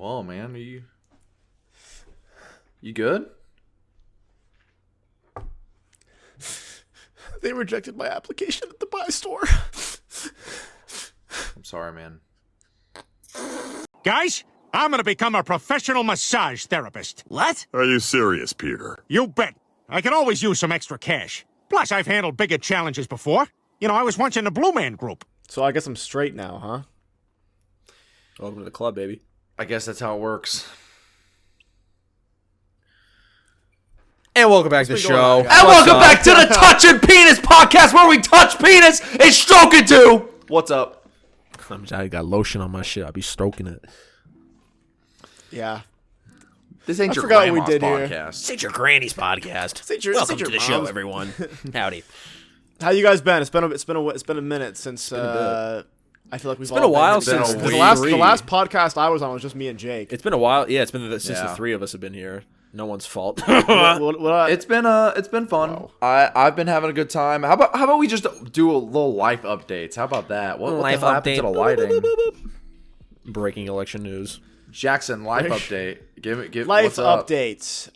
Well, man, you good? They rejected my application at the buy store. I'm sorry, man. Guys, I'm gonna become a professional massage therapist. What? Are you serious, Peter? You bet. I can always use some extra cash. Plus, I've handled bigger challenges before. You know, I was once in the Blue Man Group. So I guess I'm straight now, huh? Welcome to the club, baby. I guess that's how it works. And welcome back to the show. And welcome back to the Touching Penis podcast, where we touch penis and stroke it too. What's up? I got lotion on my shit. I'll be stroking it. Yeah. This ain't I your forgot what we grandma's did here. podcast. This ain't your granny's podcast. Welcome to the show, everyone. Howdy. How you guys been? It's been a minute since. I feel like we've. It's been a while since the last podcast I was on was just me and Jake. It's been a while. Yeah, it's been since the three of us have been here. No one's fault. It's been fun. Wow. I've been having a good time. How about we just do a little life updates? How about that? What Life the hell happened to the lighting? Breaking election news. Jackson, life update. Give life what's up? updates.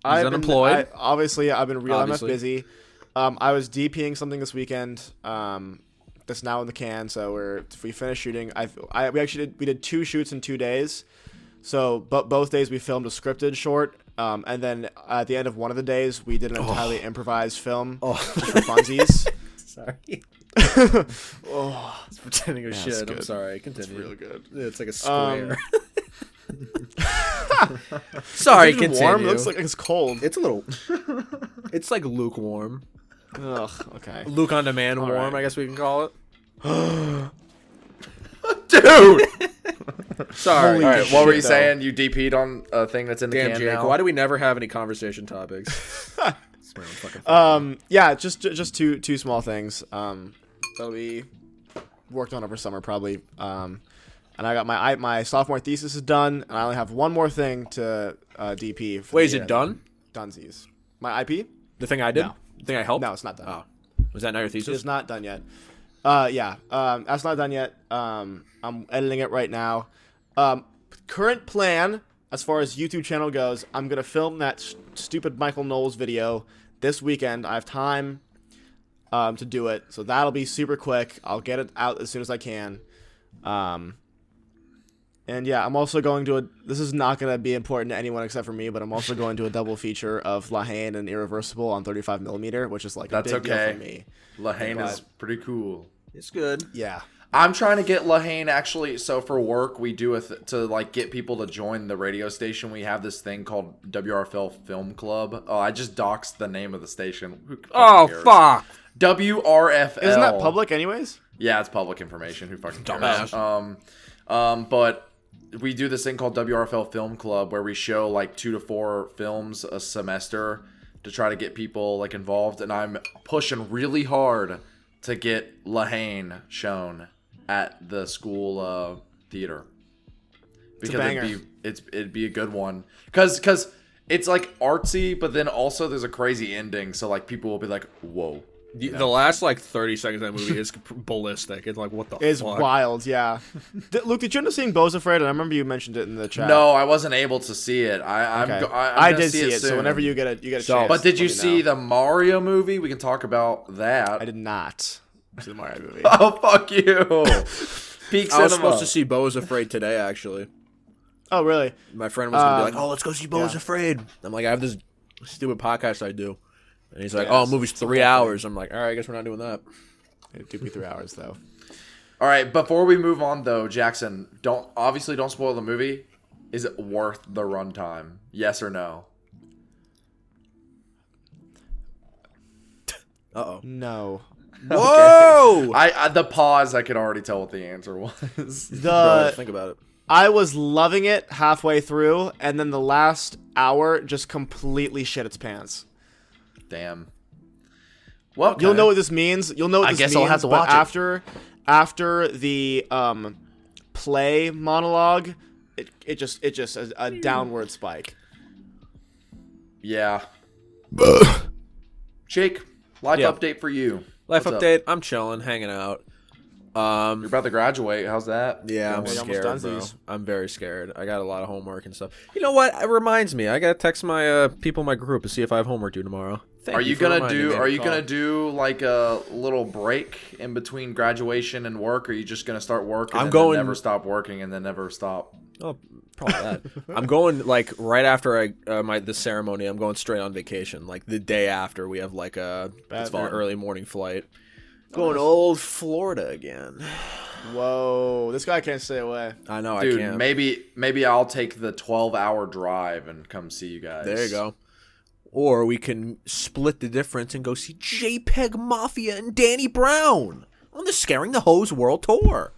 He's unemployed. Obviously, I've been real Obviously. busy. I was DPing something this weekend. That's now in the can. So we finished shooting. We did 2 shoots in 2 days. So, but both days we filmed a scripted short, and then at the end of one of the days we did an entirely improvised film for funsies. Sorry. It's pretending to shit. good. I'm sorry. Continue. It's real good. It's like a square. Sorry, Is it continue. warm? It looks like it's cold. It's a little. It's like lukewarm. Ugh. Okay. Luke on demand warm, right. I guess we can call it. Dude. Sorry. All right, what were you shit, saying? You DP'd on a thing that's in the Damn, can Jake. now? Why do we never have any conversation topics? Yeah, just two small things. That'll be worked on over summer probably. And I got my sophomore thesis is done, and I only have one more thing to DP. Wait, is it done? Dunsies. My IP? The thing I did? No. The thing I helped? No, it's not done. Oh. Was that not your thesis? It's not done yet. Yeah. That's not done yet. I'm editing it right now. Current plan, as far as YouTube channel goes, I'm gonna film that stupid Michael Knowles video this weekend. I have time to do it, so that'll be super quick. I'll get it out as soon as I can. And yeah, I'm also going to this is not going to be important to anyone except for me, but I'm also going to a double feature of Lahane and Irreversible on 35mm, which is like That's a big okay. deal for me. Lahane is pretty cool. It's good. Yeah. I'm trying to get Lahane actually. So for work, we do to like get people to join the radio station. We have this thing called WRFL Film Club. Oh, I just doxed the name of the station. Who Oh, cares? fuck. WRFL. Isn't that public anyways? Yeah, it's public information. Who fucking cares? Dumbass. But we do this thing called WRFL Film Club where we show like 2 to 4 films a semester to try to get people like involved, and I'm pushing really hard to get Lahane shown at the school theater because it'd be a good one because it's like artsy, but then also there's a crazy ending, so like people will be like, whoa. The last like 30 seconds of that movie is ballistic. It's like, what the It's fuck? wild, yeah. Luke, did you end up seeing Bo's Afraid? And I remember you mentioned it in the chat. No, I wasn't able to see it. I did see it. soon. So whenever you get a chance. But did you let me see know. the Mario movie? We can talk about that. I did not see the Mario movie. Oh, fuck you. Peak I was cinema. supposed to see Bo is Afraid today, actually. Oh, really? My friend was going to be like, oh, let's go see Bo is Afraid. I'm like, I have this stupid podcast I do. And he's like, Yeah, oh, movie's 3 hours. I'm like, all right, I guess we're not doing that. It took me 3 hours, though. All right, before we move on, though, Jackson, don't spoil the movie. Is it worth the runtime? Yes or no? Uh-oh. No. Whoa! The pause, I could already tell what the answer was. Bro, think about it. I was loving it halfway through, and then the last hour just completely shit its pants. Damn. Well, You'll know what this means. You'll know what I this guess means. I'll have to but watch it. after the play monologue, it just a downward spike. Yeah. Jake, life Yeah. update for you. Life What's up? update. I'm chilling, hanging out. You're about to graduate. How's that? Yeah, I'm Yeah, you almost scared, done bro. these. I'm very scared. I got a lot of homework and stuff. You know what? It reminds me. I gotta text my people in my group to see if I have homework due tomorrow. Are you gonna do like a little break in between graduation and work, or are you just gonna start work and then never stop working and then never stop? Oh, probably that. I'm going like right after the ceremony. I'm going straight on vacation. Like the day after, we have like an early morning flight. Going to old Florida again. Whoa, this guy can't stay away. I know, Dude, I can't. maybe I'll take the 12-hour drive and come see you guys. There you go. Or we can split the difference and go see JPEG Mafia and Danny Brown on the Scaring the Hose World Tour.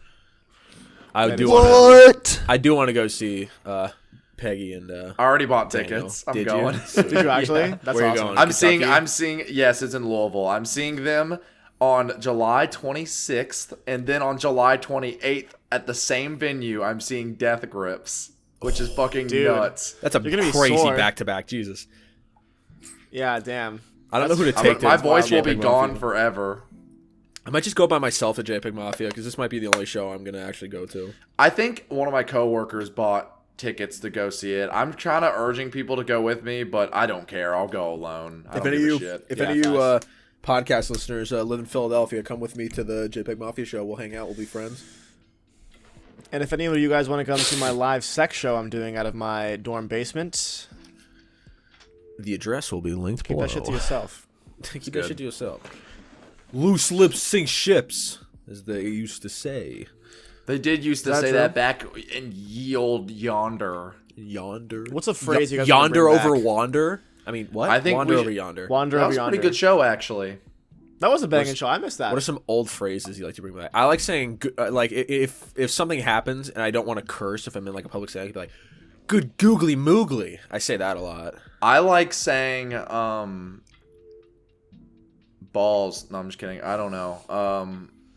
I do want to go see Peggy and. I already bought tickets. I'm Did going. You? Did you actually? That's Where awesome. you going? I'm seeing. Yes, it's in Louisville. I'm seeing them on July 26th, and then on July 28th at the same venue, I'm seeing Death Grips, which is fucking nuts. That's a You're gonna be crazy sore. back-to-back. Jesus. Yeah, damn. I don't know who to take. My to voice will be JPEG gone Mafia. forever. I might just go by myself to JPEG Mafia because this might be the only show I'm gonna actually go to. I think one of my coworkers bought tickets to go see it. I'm trying to urging people to go with me, but I don't care. I'll go alone. I don't give a shit. If any of you podcast listeners live in Philadelphia, come with me to the JPEG Mafia show. We'll hang out. We'll be friends. And if any of you guys want to come to my live sex show I'm doing out of my dorm basement, The address will be linked keep below. that shit to yourself. Keep that shit to yourself. Loose lips sink ships, as they used to say. They did used to Is that say true? that back in ye old yonder. Yonder. What's a phrase you guys wanna Yonder bring over back? wander? I mean, what? I think wander we over should- yonder. Wander That over was a yonder. pretty good show, actually. That was a banging show. I missed that. What are some old phrases you like to bring back? I like saying, like, if something happens and I don't want to curse, if I'm in like a public setting, I could be like, "Good googly moogly." I say that a lot. I like saying balls. No, I'm just kidding. I don't know.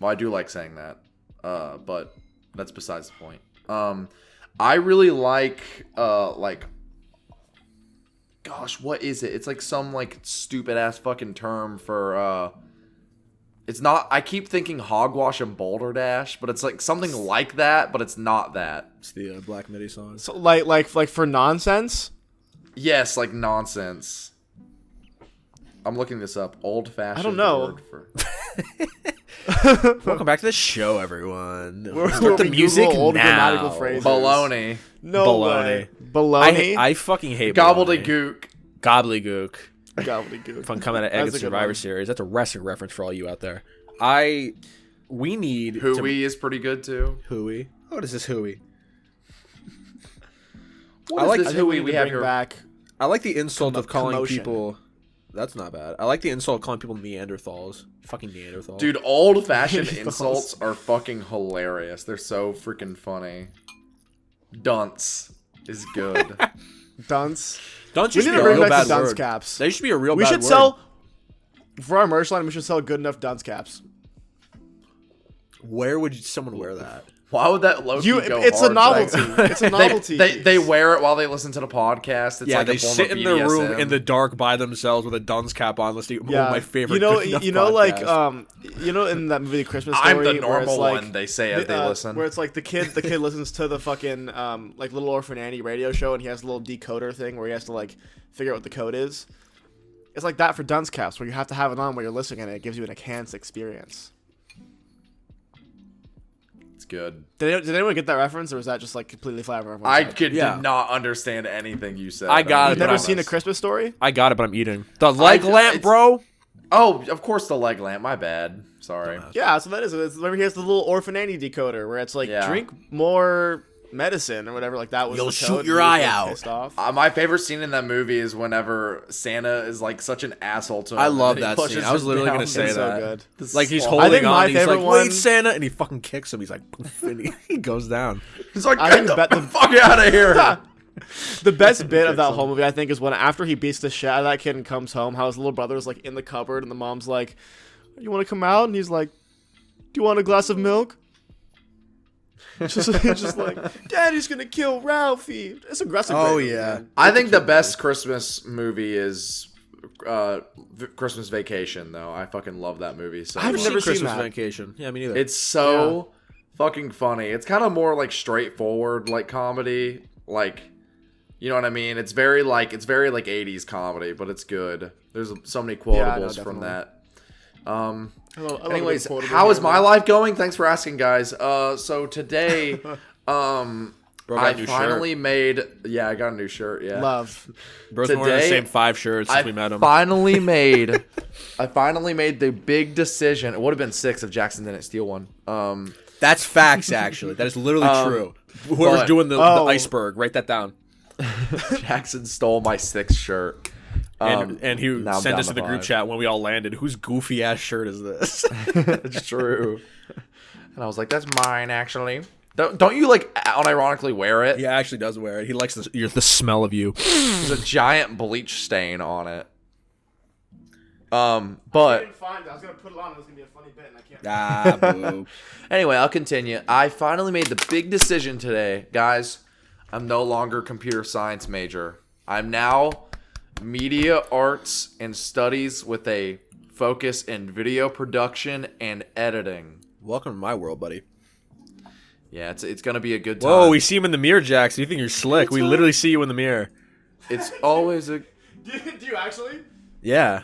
Well, I do like saying that. But that's besides the point. I really like gosh, what is it? It's like some like stupid ass fucking term for it's not, I keep thinking hogwash and boulder dash, but it's like something like that, but it's not that. It's the Black Midi song. So, like for nonsense? Yes, like nonsense. I'm looking this up. Old fashioned. I don't know. Word for... Welcome back to the show, everyone. Where Start the we music Google old now. grammatical phrases. Baloney. No Baloney. way. Baloney? I fucking hate baloney. Gobbledygook. Gobbledygook. Gobbledygook. If I'm coming at That's Egg a good Survivor one. Series, that's a wrestling reference for all you out there. We need Hooey is pretty good too. Hooey. What is this Hooey? What I like is this I think Hooey we we need to have bring here? back. I like the insult of calling commotion. people. That's not bad. I like the insult of calling people Neanderthals. Fucking Neanderthals. Dude, old fashioned insults are fucking hilarious. They're so freaking funny. Dunce is good. Dunce. Dunce We used need to to be a bring real back bad the dunce word. caps. There used to be a real We bad should word. sell, for our merch line, we should sell good enough dunce caps. Where would someone wear that? Why would that low-key go It's a hard, novelty. though? It's a novelty. They wear it while they listen to the podcast. It's Yeah, like they a form sit of in their room BDSM. in the dark by themselves with a dunce cap on, listening to one of my favorite. You know, Good Enough like podcasts. in that movie Christmas Story, I'm the where it's normal like, one, they say as they listen. where it's like the kid listens to the fucking like Little Orphan Annie radio show, and he has a little decoder thing where he has to like figure out what the code is. It's like that for dunce caps, where you have to have it on while you're listening, and it gives you an enhanced experience. It's good. Did anyone get that reference, or was that just like completely flat over everyone's I head? did Yeah. not understand anything you said. I got You've it, never but seen A Christmas Story? I got it, but I'm eating the leg lamp, it's- bro. Oh, of course the leg lamp. My bad. Sorry. Yeah, so that is. Remember, he has the little Orphan Annie decoder where it's like, Yeah. drink more medicine or whatever. Like that was. You'll the shoot code, your and he was, eye like, out. Pissed off. My favorite scene in that movie is whenever Santa is like such an asshole to him. I love and he that pushes scene. I was him literally down. gonna say It's so that. good. This Like he's swamp. holding think on, my and he's favorite like, one- "Wait, Santa!" and he fucking kicks him. He's like, poof, and he goes down. He's like, I get think the the fuck out of here. The best bit of that whole movie, I think, is when after he beats the shit out of that kid and comes home, how his little brother is like in the cupboard, and the mom's like, "You want to come out?" And he's like, "Do you want a glass of milk?" just like, "Daddy's gonna kill Ralphie." It's aggressive. Oh, right, yeah. man. I think the best Christmas movie is Christmas Vacation though. I fucking love that movie. So I've never seen Christmas that. Vacation. Yeah, me neither. it's so fucking funny. It's kind of more like straightforward like comedy, like you know what I mean. It's very like 80s comedy, but it's good. There's so many quotables from that. Anyways, how is my life going? Thanks for asking, guys. So today, Bro got a new finally made. Yeah, I got a new shirt. Yeah, Love. Bro's been wearing the same 5 shirts since we met him. I finally made the big decision. It would have been 6 if Jackson didn't steal one. That's facts, actually. That is literally true. Whoever's doing the iceberg, write that down. Jackson stole my 6th shirt. And he now I'm sent down us to in the group 5. chat when we all landed. Whose goofy ass shirt is this? It's true. And I was like, that's mine, actually. Don't you, like, unironically wear it? He actually does wear it. He likes the smell of you. There's a giant bleach stain on it. But I didn't find it. I was gonna put it on. It was gonna be a funny bit, and I can't. Boo. anyway, I'll continue. I finally made the big decision today, guys. I'm no longer computer science major. I'm now media arts and studies with a focus in video production and editing. Welcome to my world, buddy. Yeah, it's gonna be a good time. Whoa, we see him in the mirror, Jax. You think you're slick? We literally see you in the mirror. It's always a. Do you actually? Yeah.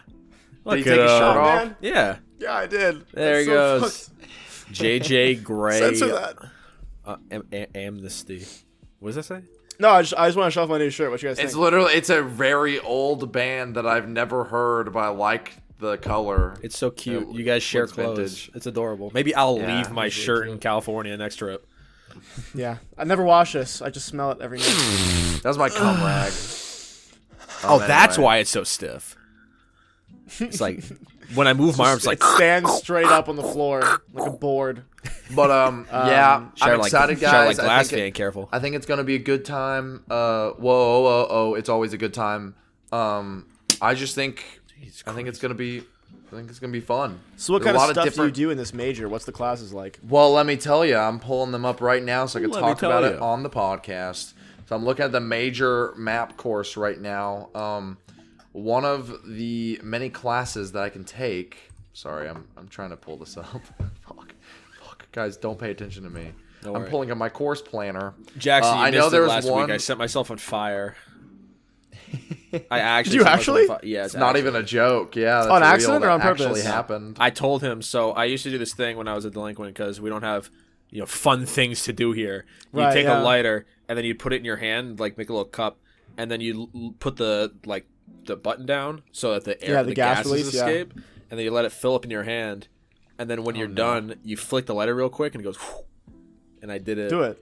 Did he take his shirt off? Man. Yeah. Yeah, I did. There he goes. JJ Gray. Censor that. Amnesty. What does that say? No, I just want to show off my new shirt. What you guys It's think? literally it's a very old band that I've never heard, but I like the color. It's so cute. It You guys share looks clothes. vintage. It's adorable. Maybe I'll Yeah, leave my it's really shirt in California next trip. Yeah, I never wash this. I just smell it every night. That was my cum rag. Oh, that's anyway. why it's so stiff. It's like when I move my arms, like It stands straight up on the floor like a board. But yeah, I'm excited, guys. Like glass I think fan, careful. I think it's gonna be a good time. Whoa, it's always a good time. I just think I think it's gonna be fun. So what There's kind a of lot stuff different- do you do in this major? What's the classes like? Well, let me tell you, I'm pulling them up right now so I can Let me talk tell about ya. it on the podcast. So I'm looking at the major map course right now. One of the many classes that I can take. Sorry, I'm trying to pull this up. Fuck, guys, don't pay attention to me. Don't I'm worry. pulling up my course planner. Jackson, you I missed know there it was last one. week. I set myself on fire. I actually. Did you set myself actually? on fi- Yeah, It's not even a joke. Yeah, that's On real. accident or That on purpose? Actually happened. I told him. So I used to do this thing when I was a delinquent because we don't have, fun things to do here. You Right, take yeah. a lighter and then you put it in your hand, like make a little cup, and then you put the button down so that the air, Yeah, the gas gases release, yeah. escape, and then you let it fill up in your hand, and then when you're done, you flick the lighter real quick and it goes. Whoosh, and I did it. Do it.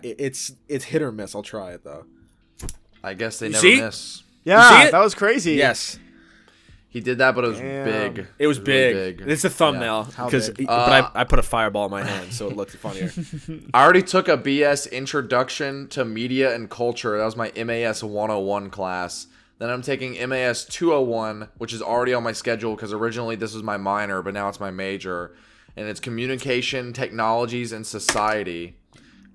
It's hit or miss. I'll try it though. I guess they You never see? miss. Yeah, see it? that was crazy. Yes. He did that, but it was Damn. big. It was really big. It's a thumbnail How because, big? but I put a fireball in my hand, so it looked funnier. I already took a BS Introduction to Media and Culture. That was my MAS 101 class. Then I'm taking MAS 201, which is already on my schedule because originally this was my minor, but now it's my major. And it's Communication, Technologies, and Society,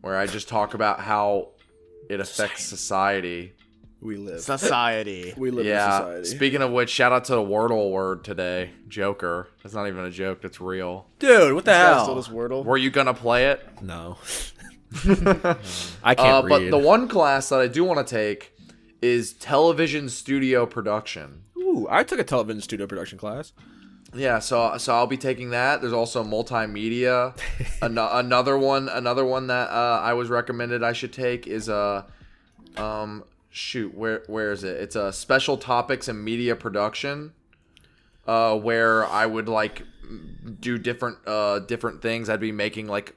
where I just talk about how it affects society. We live. Society. We live in Yeah. society. Speaking of which, shout out to the Wordle word today. Joker. That's not even a joke. That's real. Dude, what the Guys still hell? this Wordle. Were you gonna play it? No. I can't But read. the one class that I do want to take is television studio production. Ooh, I took a television studio production class. Yeah, so I'll be taking that. There's also multimedia. Another one that I was recommended I should take is where is it? It's a special topics and media production. Where I would like do different things. I'd be making like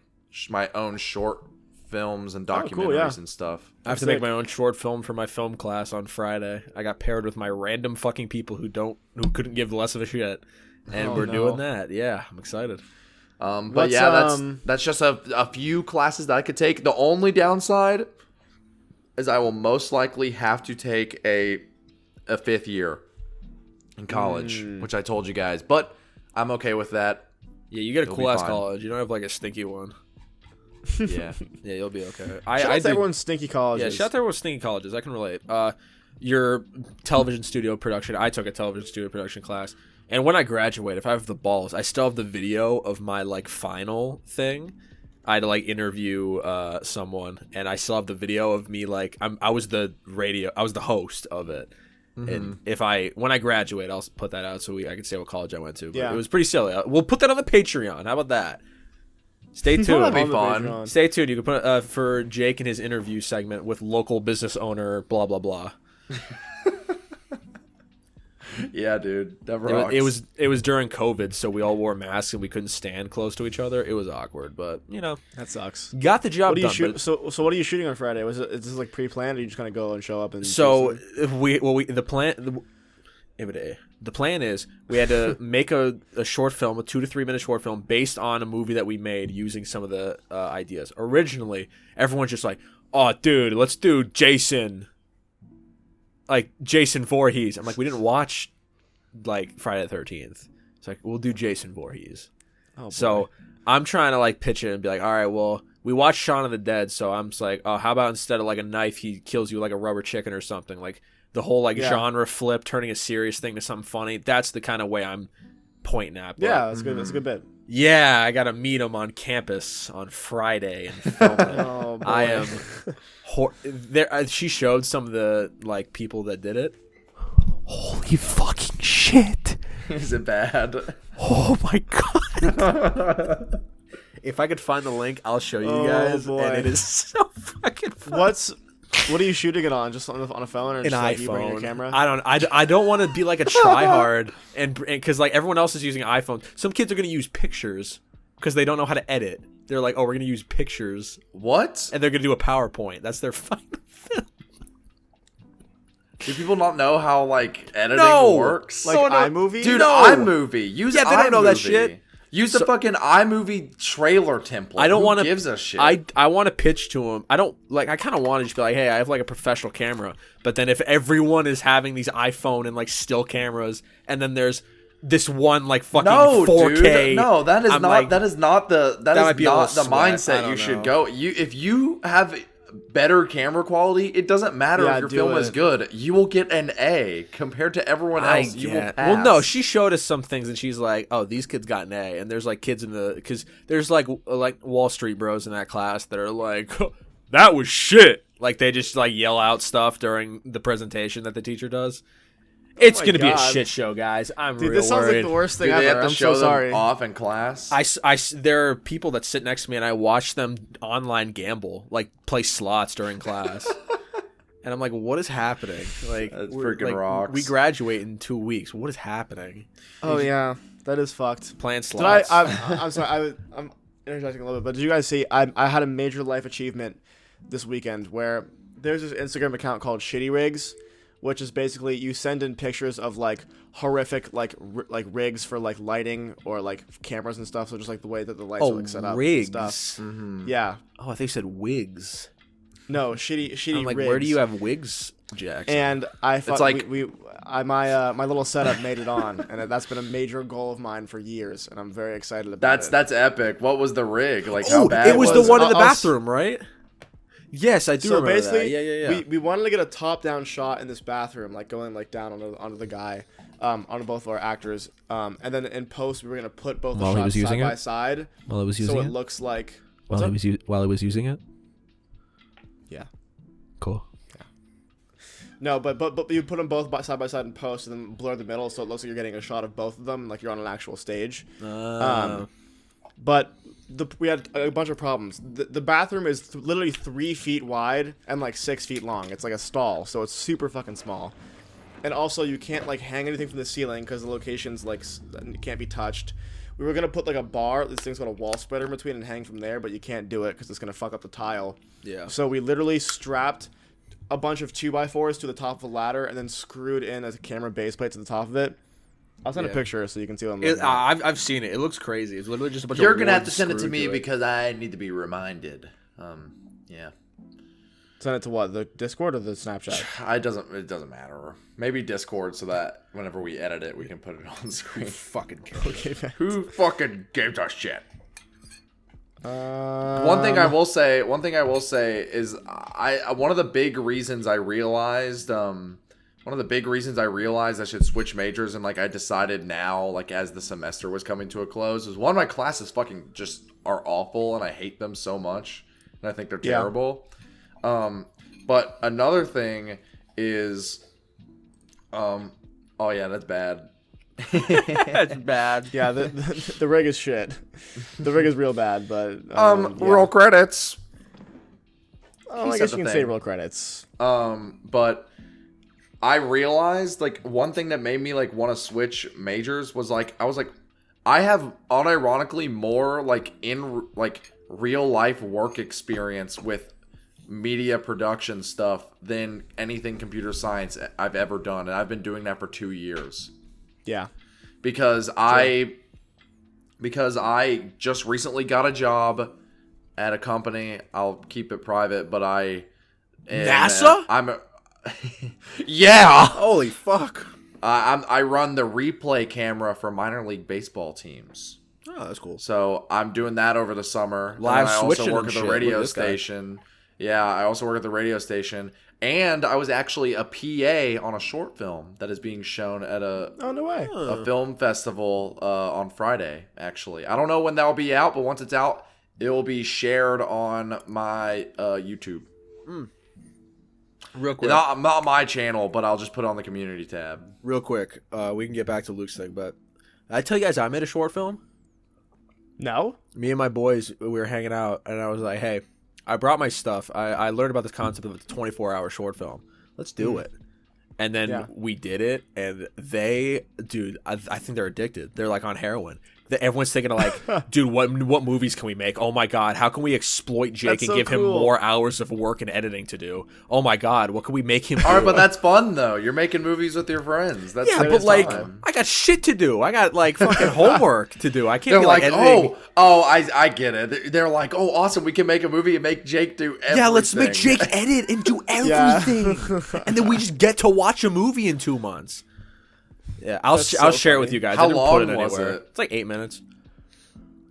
my own short films and documentaries cool, yeah. and stuff. I have to make my own short film for my film class on Friday. I got paired with my random fucking people who couldn't give less of a shit, and we're doing that. Yeah, I'm excited. But What's, yeah, that's just a few classes that I could take. The only downside is I will most likely have to take a 5th year in college, which I told you guys. But I'm okay with that. Yeah, you get a It'll cool be ass fine. college. You don't have like a stinky one. Yeah. Yeah, you'll be okay. Shout out to everyone's stinky colleges. Yeah, shout out to everyone's stinky colleges. I can relate. your television studio production. I took a television studio production class, and when I graduate, if I have the balls, I still have the video of my like final thing. I had to like interview someone, and I still have the video of me like I was the host of it. And when I graduate, I'll put that out so I can say what college I went to. But it was pretty silly. We'll put that on the Patreon. How about that? Stay tuned. That'd be fun. Stay tuned. You can put for Jake and his interview segment with local business owner. Blah blah blah. Yeah, dude. That rocks. It was during COVID, so we all wore masks and we couldn't stand close to each other. It was awkward, but that sucks. Got the job done. So what are you shooting on Friday? Is this like pre-planned, or you just gonna go and show up and? So the plan is we had to make a short film, a 2 to 3 minute short film based on a movie that we made using some of the ideas. Originally, everyone's just like, "Oh, dude, let's do Jason." Like Jason Voorhees. I'm like, we didn't watch like Friday the 13th. It's like, we'll do Jason Voorhees. Oh, boy. So I'm trying to like pitch it and be like, all right, well, we watched Shaun of the Dead, so I'm just like, oh, how about instead of like a knife, he kills you like a rubber chicken or something? Like the whole like genre flip, turning a serious thing to something funny. That's the kind of way I'm pointing at. But, yeah, that's good. That's a good bit. Yeah, I gotta meet him on campus on Friday and film it. Oh, boy. I am. There, she showed some of the like people that did it. Holy fucking shit! Is it bad? Oh my god! If I could find the link, I'll show you guys. Boy. And it is so fucking fun. What are you shooting it on? Just on a phone or an just like iPhone? you bring your camera? I don't want to be like a tryhard and because like everyone else is using iPhones. Some kids are gonna use pictures because they don't know how to edit. They're like, oh, we're gonna use pictures. What? And they're gonna do a PowerPoint. That's their final film. Do people not know how like editing works? Like iMovie? Dude, No. iMovie. Use Yeah, they don't know that iMovie. shit. Use the fucking iMovie trailer template. I don't want to. Who gives a shit? I want to pitch to him. I don't like. I kind of want to just be like, hey, I have like a professional camera. But then if everyone is having these iPhone and like still cameras, and then there's this one like fucking 4K. Dude, no, that is I'm not. like, that is not the. That might is be a not the little sweat. I mindset don't you should know. go. If you have better camera quality, it doesn't matter Yeah, if your do film is it. good. You will get an A compared to everyone else. You will pass. Well, no, she showed us some things, and she's like, "Oh, these kids got an A." And there's like kids in the because there's like Wall Street bros in that class that are like, "That was shit." Like they just like yell out stuff during the presentation that the teacher does. It's my gonna be a God. shit show, guys. I'm Dude, real this sounds worried. like the worst thing Do they ever. have to I'm show so them sorry. off in class? There are people that sit next to me and I watch them online gamble, like play slots during class. And I'm like, what is happening? Like, That's freaking rocks. We graduate in 2 weeks. What is happening? Oh yeah, that is fucked. Playing Did slots. I'm sorry. I'm interjecting a little bit, but did you guys see? I had a major life achievement this weekend where there's this Instagram account called Shitty Rigs, which is basically you send in pictures of like horrific like rigs for like lighting or like cameras and stuff. So just like the way that the lights are like set up rigs. and stuff. Yeah. Oh, I think you said wigs. No, shitty I'm like, rigs. where do you have wigs, Jackson? And I thought like- my little setup made it on, and that's been a major goal of mine for years, and I'm very excited about it. That's epic. What was the rig? Like how Oh, bad it was the one in the I'll- bathroom, right? Yes, I do So remember basically, that. Yeah. we wanted to get a top-down shot in this bathroom, like going like down onto the guy, onto both of our actors, and then in post we were gonna put both the While he shots was using side by it? side, While I was so it looks like. while he was using it. Yeah. Cool. No, but you put them both side by side in post, and then blur the middle, so it looks like you're getting a shot of both of them, like you're on an actual stage. But we had a bunch of problems. The bathroom is literally 3 feet wide and like 6 feet long. It's like a stall, so it's super fucking small. And also, you can't like hang anything from the ceiling because the location's like can't be touched. We were gonna put like a bar. This thing's got a wall spreader in between and hang from there, but you can't do it because it's gonna fuck up the tile. Yeah. So we literally strapped a bunch of 2x4s to the top of a ladder and then screwed in a camera base plate to the top of it. I'll send a picture so you can see what I'm looking at. I've seen it. It looks crazy. It's literally just a bunch You're of gonna have wood to send it to screwed me it. because I need to be reminded. Yeah. Send it to what? The Discord or the Snapchat? It doesn't matter. Maybe Discord so that whenever we edit it, we can put it on screen. Fucking cares. Okay, man. Who fucking gives a shit? One thing I will say is one of the big reasons I realized one of the big reasons I realized I should switch majors and like I decided now, like as the semester was coming to a close, is one of my classes fucking just are awful and I hate them so much and I think they're terrible. But another thing is, oh yeah, that's bad. That's bad. Yeah, the rig is shit. The rig is real bad, but roll credits. Oh, I guess you can say roll credits. But I realized like one thing that made me like want to switch majors was like I have unironically more like in like real life work experience with media production stuff than anything computer science I've ever done, and I've been doing that for 2 years. Yeah. Because I just recently got a job at a company. I'll keep it private, but NASA? Yeah. Holy fuck. I run the replay camera for minor league baseball teams. Oh, that's cool. So I'm doing that over the summer. Live and I switching also work and at the shit. radio Look at this guy. station. Yeah, I also work at the radio station. And I was actually a PA on a short film that is being shown at a no way. a film festival on Friday, actually. I don't know when that'll be out, but once it's out, it will be shared on my YouTube. Real quick. Not my channel, but I'll just put it on the community tab. Real quick. We can get back to Luke's thing, but I tell you guys I made a short film. No? Me and my boys, we were hanging out, and I was like, hey, I brought my stuff. I learned about this concept of a 24-hour short film. Let's do it. And then we did it, and dude, I think they're addicted. They're like on heroin. Everyone's thinking of like, dude, what movies can we make? Oh my god, how can we exploit Jake and give him more hours of work and editing to do? Oh my god, what can we make him do? All right, but that's fun though. You're making movies with your friends. That's but like, I got shit to do. I got like fucking homework to do. I can't they're be like, editing. I get it. They're like, oh, awesome, we can make a movie and make Jake do everything. Yeah, let's make Jake edit and do everything, and then we just get to watch a movie in 2 months. Yeah, I'll share it with you guys. How I didn't long put it was anywhere. it? It's like 8 minutes.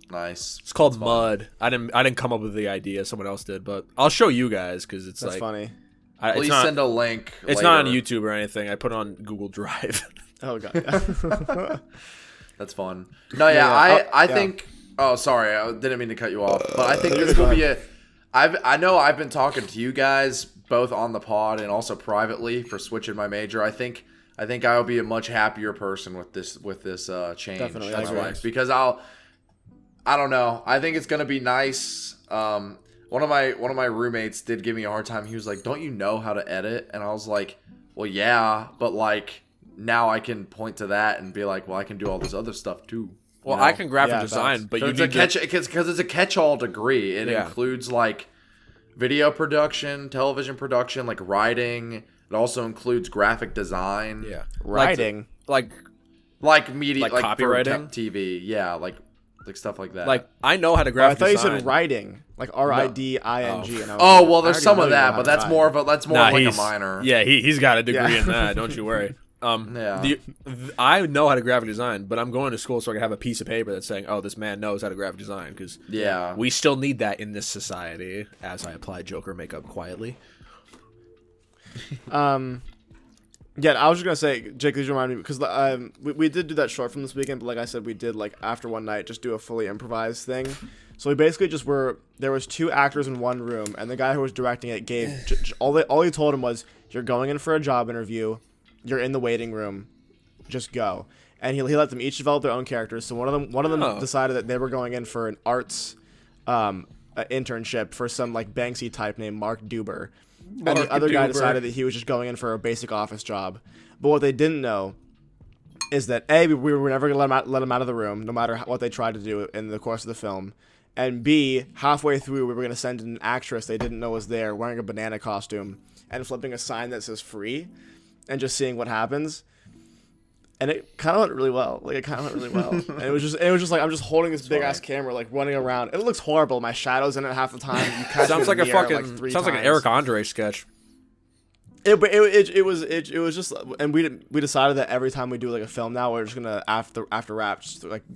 Nice. It's called Mud. I didn't come up with the idea. Someone else did, but I'll show you guys because it's That's like funny. Please send a link. It's not on YouTube or anything. I put it on Google Drive. Oh god. That's fun. No, I think. Oh, sorry, I didn't mean to cut you off, but I think this will be a. I know I've been talking to you guys both on the pod and also privately for switching my major. I think I will be a much happier person with this change. Definitely, in my I agree. life because I don't know. I think it's gonna be nice. One of my roommates did give me a hard time. He was like, "Don't you know how to edit?" And I was like, "Well, yeah, but like now I can point to that and be like, well, I can do all this other stuff too." Well, I can graphic design, but because it's a catch-all degree. It includes like video production, television production, like writing. It also includes graphic design. Yeah, writing, like media, like copywriting, TV. Yeah, like stuff like that. Like I know how to graphic design. I thought you said writing, like RIDing. Oh well, there's some of that, but that's more of like a minor. Yeah, he's got a degree in that. Don't you worry. I know how to graphic design, but I'm going to school so I can have a piece of paper that's saying, "Oh, this man knows how to graphic design." Because we still need that in this society. As I apply Joker makeup quietly. Yeah, I was just gonna say, Jake, these remind me because we did do that short film this weekend, but like I said, we did like after one night just do a fully improvised thing. So we basically just there was 2 actors in one room, and the guy who was directing it gave all he told him was, "You're going in for a job interview. You're in the waiting room. Just go." And he let them each develop their own characters. So one of them decided that they were going in for an arts internship for some like Banksy type named Mark Duber. And the other guy decided that he was just going in for a basic office job. But what they didn't know is that A, we were never going to let him out of the room, no matter what they tried to do in the course of the film. And B, halfway through, we were going to send in an actress they didn't know was there, wearing a banana costume, and flipping a sign that says free, and just seeing what happens. And it kind of went really well. And it was just like I'm just holding this big ass camera, like running around. It looks horrible. My shadow's in it half the time. You sounds like a fucking like an Eric Andre sketch. It was just, and we decided that every time we do like a film now, we're just gonna after rap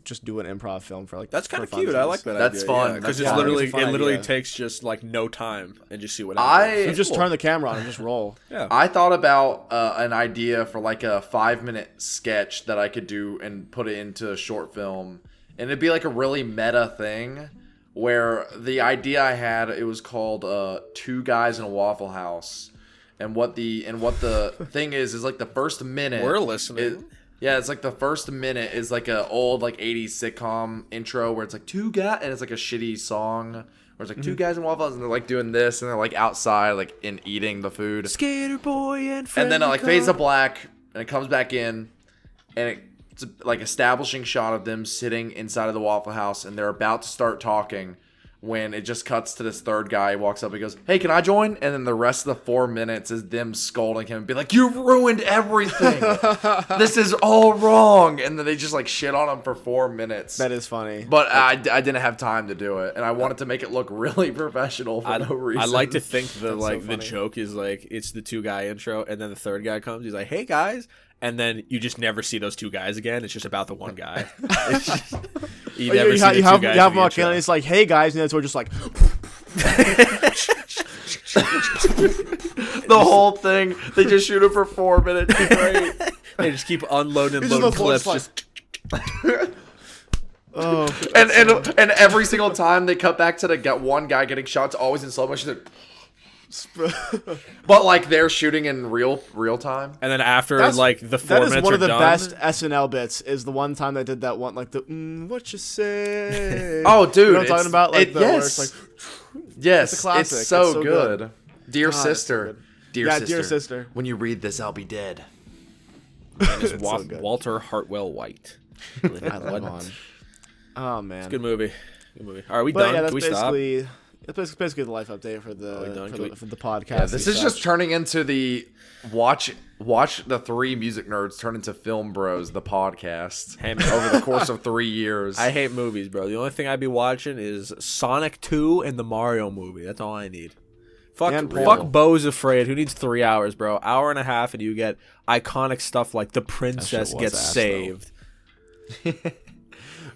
just do an improv film for like. That's kind of for cute. I like that. That's idea, fun. because That's it's fun. It's a fun literally idea. takes just like no time and just see what happens. You just turn the camera on and just roll. Yeah. I thought about an idea for like a 5-minute sketch that I could do and put it into a short film, and it'd be like a really meta thing. Where the idea I had, it was called Two Guys in a Waffle House, and what the thing is like the first minute. We're listening. It's like the first minute is like a old like 80s sitcom intro where it's like two guys, and it's like a shitty song where it's like two guys in Waffle House, and they're like doing this, and they're like outside like in eating the food. Skater boy and then it like fades to black, and it comes back in, and it's like establishing shot of them sitting inside of the Waffle House, and they're about to start talking when it just cuts to this third guy. He walks up and goes, "Hey, can I join?" And then the rest of the 4 minutes is them scolding him and be like, "You've ruined everything. This is all wrong." And then they just like shit on him for 4 minutes. That is funny. But I didn't have time to do it, and I wanted to make it look really professional for no reason. I like to think the That's like so the funny. joke is like it's the two guy intro, and then the third guy comes. He's like, "Hey guys," and then you just never see those two guys again. It's just about the one guy. It's just- you never see the two have guys. you have in the Mark intro. and it's like, hey guys, and it's we're just like. the whole thing. They just shoot it for 4 minutes. It's great. They just keep unloading and It's just loading the whole- clips. it's Oh, and every single time they cut back to the one guy getting shot, it's always in slow motion. But like they're shooting in real time. And then after That's- like the 4 that is minutes one are of the done, best SNL bits. Is the one time they did that one like the what you say? Oh, dude, you know what I'm it's- talking about? Like it- the where yes. it's like Yes, It's a classic. it's so It's so good. good. Dear God, it's so sister, good. dear Yeah, sister, dear sister. when you read this, I'll be dead. is It's so good. Walter Hartwell White. I love on. Oh man, Good movie. Good movie. All right, we But done? yeah, Can that's we stop? basically the life update for the we done? for Can the, we- for the podcast. Yeah, this is just turning into the watch the three music nerds turn into Film Bros, the podcast. Hey, man. Over the course of 3 years. I hate movies, bro. The only thing I'd be watching is Sonic 2 and the Mario movie. That's all I need. And Fuck porn. Bo's Afraid. Who needs 3 hours, bro? Hour and a half, and you get iconic stuff like the princess was gets ass, saved.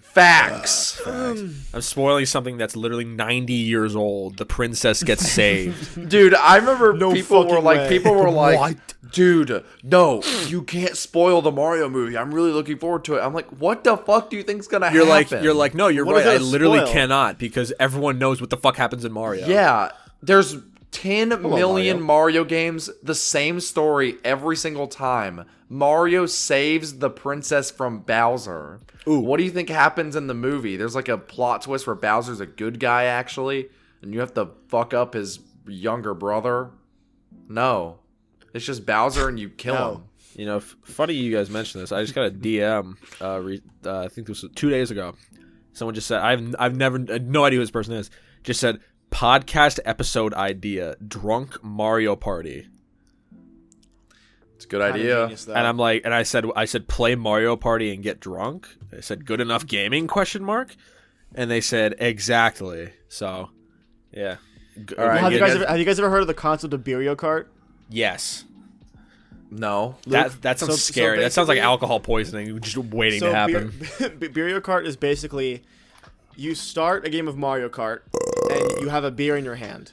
Facts. I'm spoiling something that's literally 90 years old. The princess gets saved. Dude, I remember No people were fucking like, way. dude, no, you can't spoil the Mario movie. I'm really looking forward to it. I'm like, what the fuck do you think's gonna You're happen? like, no, you're What are right. I they literally spoil? cannot because everyone knows what the fuck happens in Mario. yeah, there's 10 million Mario. Mario games, the same story every single time. Mario saves the princess from Bowser. Ooh. What do you think happens in the movie? There's like a plot twist where Bowser's a good guy actually, and you have to fuck up his younger brother. No, it's just Bowser and you kill No. him. You know, funny you guys mentioned this. I just got a DM. I think this was 2 days ago. Someone just said, I've never no idea who this person is. Just said podcast episode idea: drunk Mario Party. It's a good idea. And I'm like, and I said play Mario Party and get drunk. I said good enough gaming ? And they said exactly. So, yeah. All right. have Yeah, you guys ever heard of the concept of Burial Cart? Yes. No. That sounds so scary. That sounds like basically- alcohol poisoning, just waiting to happen. Burial Cart is basically you start a game of Mario Kart and you have a beer in your hand,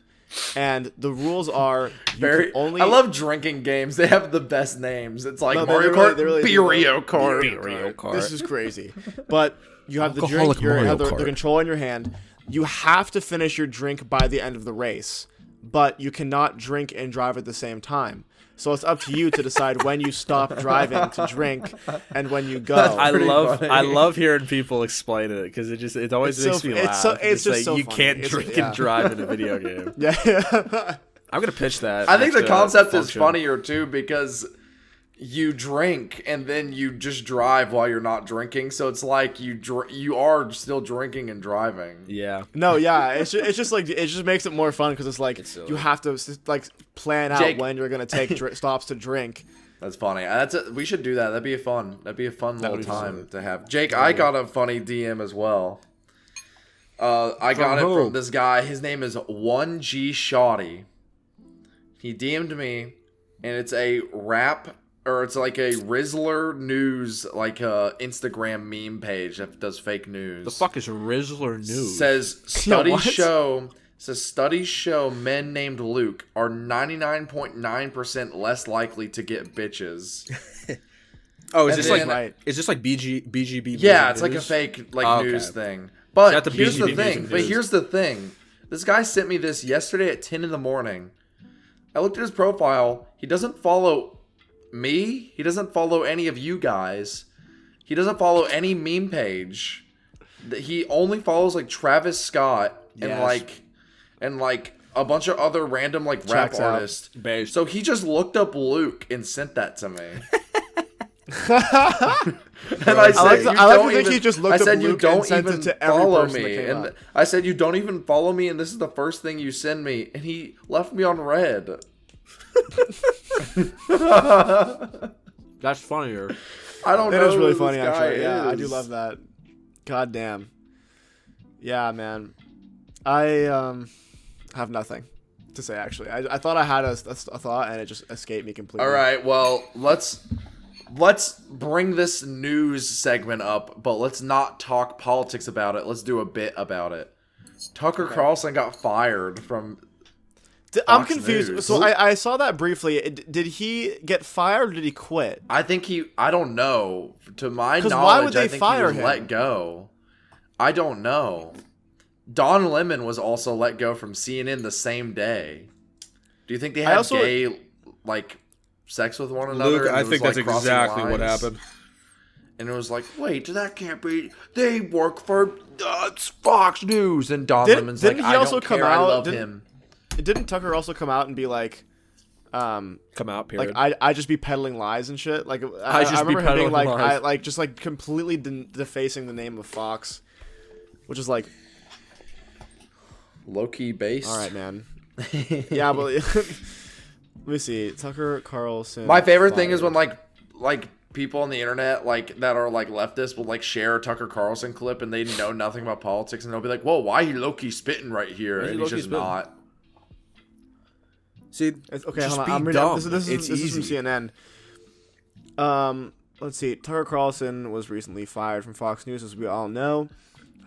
and the rules are you can only. I love drinking games. They have the best names. It's like No, they Mario really- Kart, they really do. Burial Kart. Burial Kart. This is crazy, but you have the Alcoholic drink. You Mario have the Kart. controller in your hand. You have to finish your drink by the end of the race, but you cannot drink and drive at the same time. So it's up to you to decide when you stop driving to drink and when you go. pretty funny. I love hearing people explain it because it always It's makes so- me it's laugh. so- it's just like so you funny. can't It's- drink yeah. and drive in a video game. Yeah. I'm gonna pitch that. I think the next, concept is function. funnier too because you drink and then you just drive while you're not drinking. So it's like you are still drinking and driving. Yeah. No, yeah, it's just like it just makes it more fun because it's like silly. you have to like plan out Jake. when you're gonna take stops to drink. That's funny. We should do that. That'd be fun. That'd be a fun little would be time to have. Jake, I got a funny DM as well. I got it who? from this guy. His name is 1G Shoddy. He DM'd me and it's a rap, or it's like a Rizzler News, like a Instagram meme page that does fake news. The fuck is Rizzler News? Says studies show men named Luke are 99.9% less likely to get bitches. Oh, is And this then- like is this like BGB? Yeah, it's news? like a fake Okay. news thing. But Not the here's the BGB thing. news. But here's the thing. This guy sent me this yesterday at 10 in the morning. I looked at his profile. He doesn't follow me. He doesn't follow any of you guys. He doesn't follow any meme page. He only follows like Travis Scott and Yes. like a bunch of other random like rap Checks out. artists. Based. So he just looked up Luke and sent that to me. And I said, I like to think he just looked I up said, you Luke and don't sent it even to every follow person that me. came And up. I said, you don't even follow me, and this is the first thing you send me. And he left me on red. That's funnier. I don't It know is really who funny, this guy actually. Yeah, I do is. love that. God damn. Yeah, man. I have nothing to say, actually. I thought I had a thought, and it just escaped me completely. All right, well, let's bring this news segment up, but let's not talk politics about it. Let's do a bit about it. Tucker Carlson got fired from... I'm Fox confused. News. So I saw that briefly. Did he get fired or did he quit? I think I don't know. To my 'Cause knowledge, why would they I think fire he was him? let go. I don't know. Don Lemon was also let go from CNN the same day. Do you think they had gay, like, sex with one another? Luke, and I it was, think that's like, crossing exactly what lines? happened. And it was like, wait, that can't be. They work for Fox News. And Don Lemon's like, didn't he I also don't come care. I out- love didn't- him. Didn't Tucker also come out and be like, Come out, period. like I just be peddling lies and shit? Like I just be remember him being peddling like, lies. just like completely defacing the name of Fox, which is like, Low-key based. all right, man. Yeah, but let me see. Tucker Carlson. My favorite thing is fired. when like people on the internet like that are like leftists will like share a Tucker Carlson clip and they know nothing about politics and they'll be like, "Whoa, why he low-key spitting right here?" Why he And he's low-key just spitting? not. See, Okay, just hold be on. I'm reading. dumb. This It's is from easy. CNN. Let's see. Tucker Carlson was recently fired from Fox News, as we all know.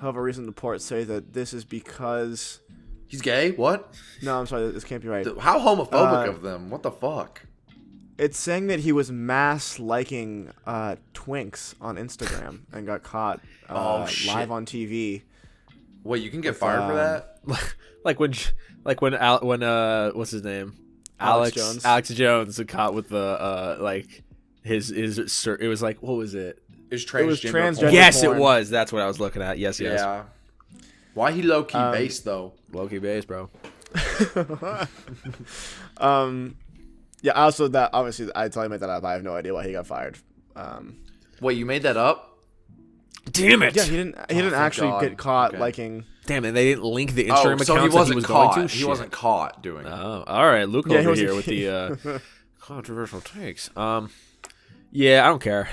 However, recent reports say that this is because. He's gay? What? No, I'm sorry. This can't be right. How homophobic of them. What the fuck? It's saying that he was mass liking Twinks on Instagram and got caught Oh, shit. live on TV. Wait, you can get fired for that? like when what's his name? Alex Jones. Alex Jones got caught with the like his it was like, what was it? Is It was transgender? transgender. porn? Yes, porn. it was. That's what I was looking at. Yes. Yeah. Why he low-key based though? Low-key base, bro. Yeah. Also, that obviously I totally made that up. I have no idea why he got fired. Wait, you made that up? Damn it! Yeah, he didn't thank actually God. get caught Okay. liking. Damn it! They didn't link the Instagram Oh, so he accounts wasn't that he was caught. going to. He Shit. wasn't caught doing it. Oh, all right, Luke Yeah, he over wasn't- here with the controversial takes. Yeah, I don't care.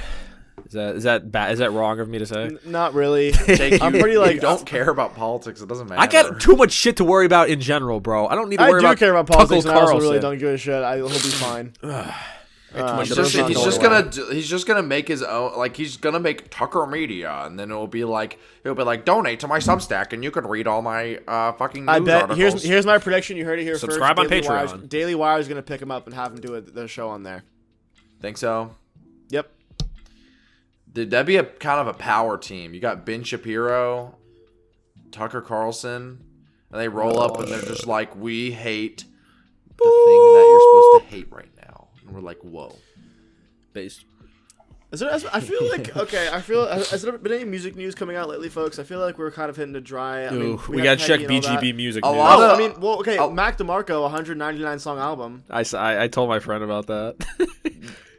Is that bad? Is that wrong of me to say? Not really. Jake, I'm you- pretty like you don't care about politics. It doesn't matter. I got too much shit to worry about in general, bro. I don't need to I worry do about care about Tucker politics, and I also really Carlson. don't give a shit. He'll be fine. much He's Those just, not he's going just away. he's just gonna make his own, like he's gonna make Tucker Media, and then it'll be like donate to my Substack, and you can read all my fucking news I bet. articles. Here's my prediction. You heard it here Subscribe first. on Daily Wire's- Patreon. Daily Wire is gonna pick him up and have him do the show on there. Think so? Yep. Dude, that'd be a kind of a power team. You got Ben Shapiro, Tucker Carlson, and they roll up and they're just like, we hate the thing that you're supposed to hate right now, and we're like, whoa. Based. I feel like has there been any music news coming out lately, folks? I feel like we're kind of hitting a dry. I mean, we had gotta check Peggy and all that. BGB music. A news. lot Oh, of- I mean, well, okay, Oh. Mac DeMarco, 199 song album. I told my friend about that.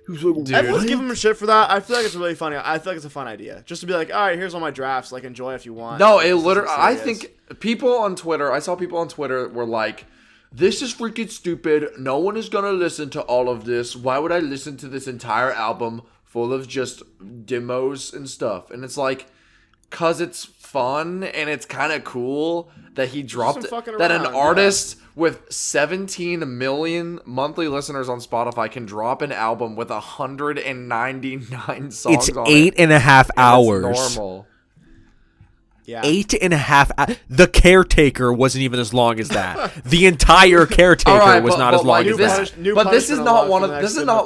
He was like, Everyone's giving him shit for that. I feel like it's really funny. I feel like it's a fun idea, just to be like, all right, here's all my drafts. Like, enjoy if you want. No, it It's literally. just I serious. think people on Twitter. I saw people on Twitter were like, "This is freaking stupid. No one is gonna listen to all of this. Why would I listen to this entire album full of just demos and stuff?" And it's like, cause it's fun and it's kind of cool that he dropped fucking that an around, artist with 17 million monthly listeners on Spotify can drop an album with 199 songs It's on 8.5 it. hours. It's normal. Yeah. 8.5 The Caretaker wasn't even as long as that. The entire Caretaker Alright, was not as long as that. But this is not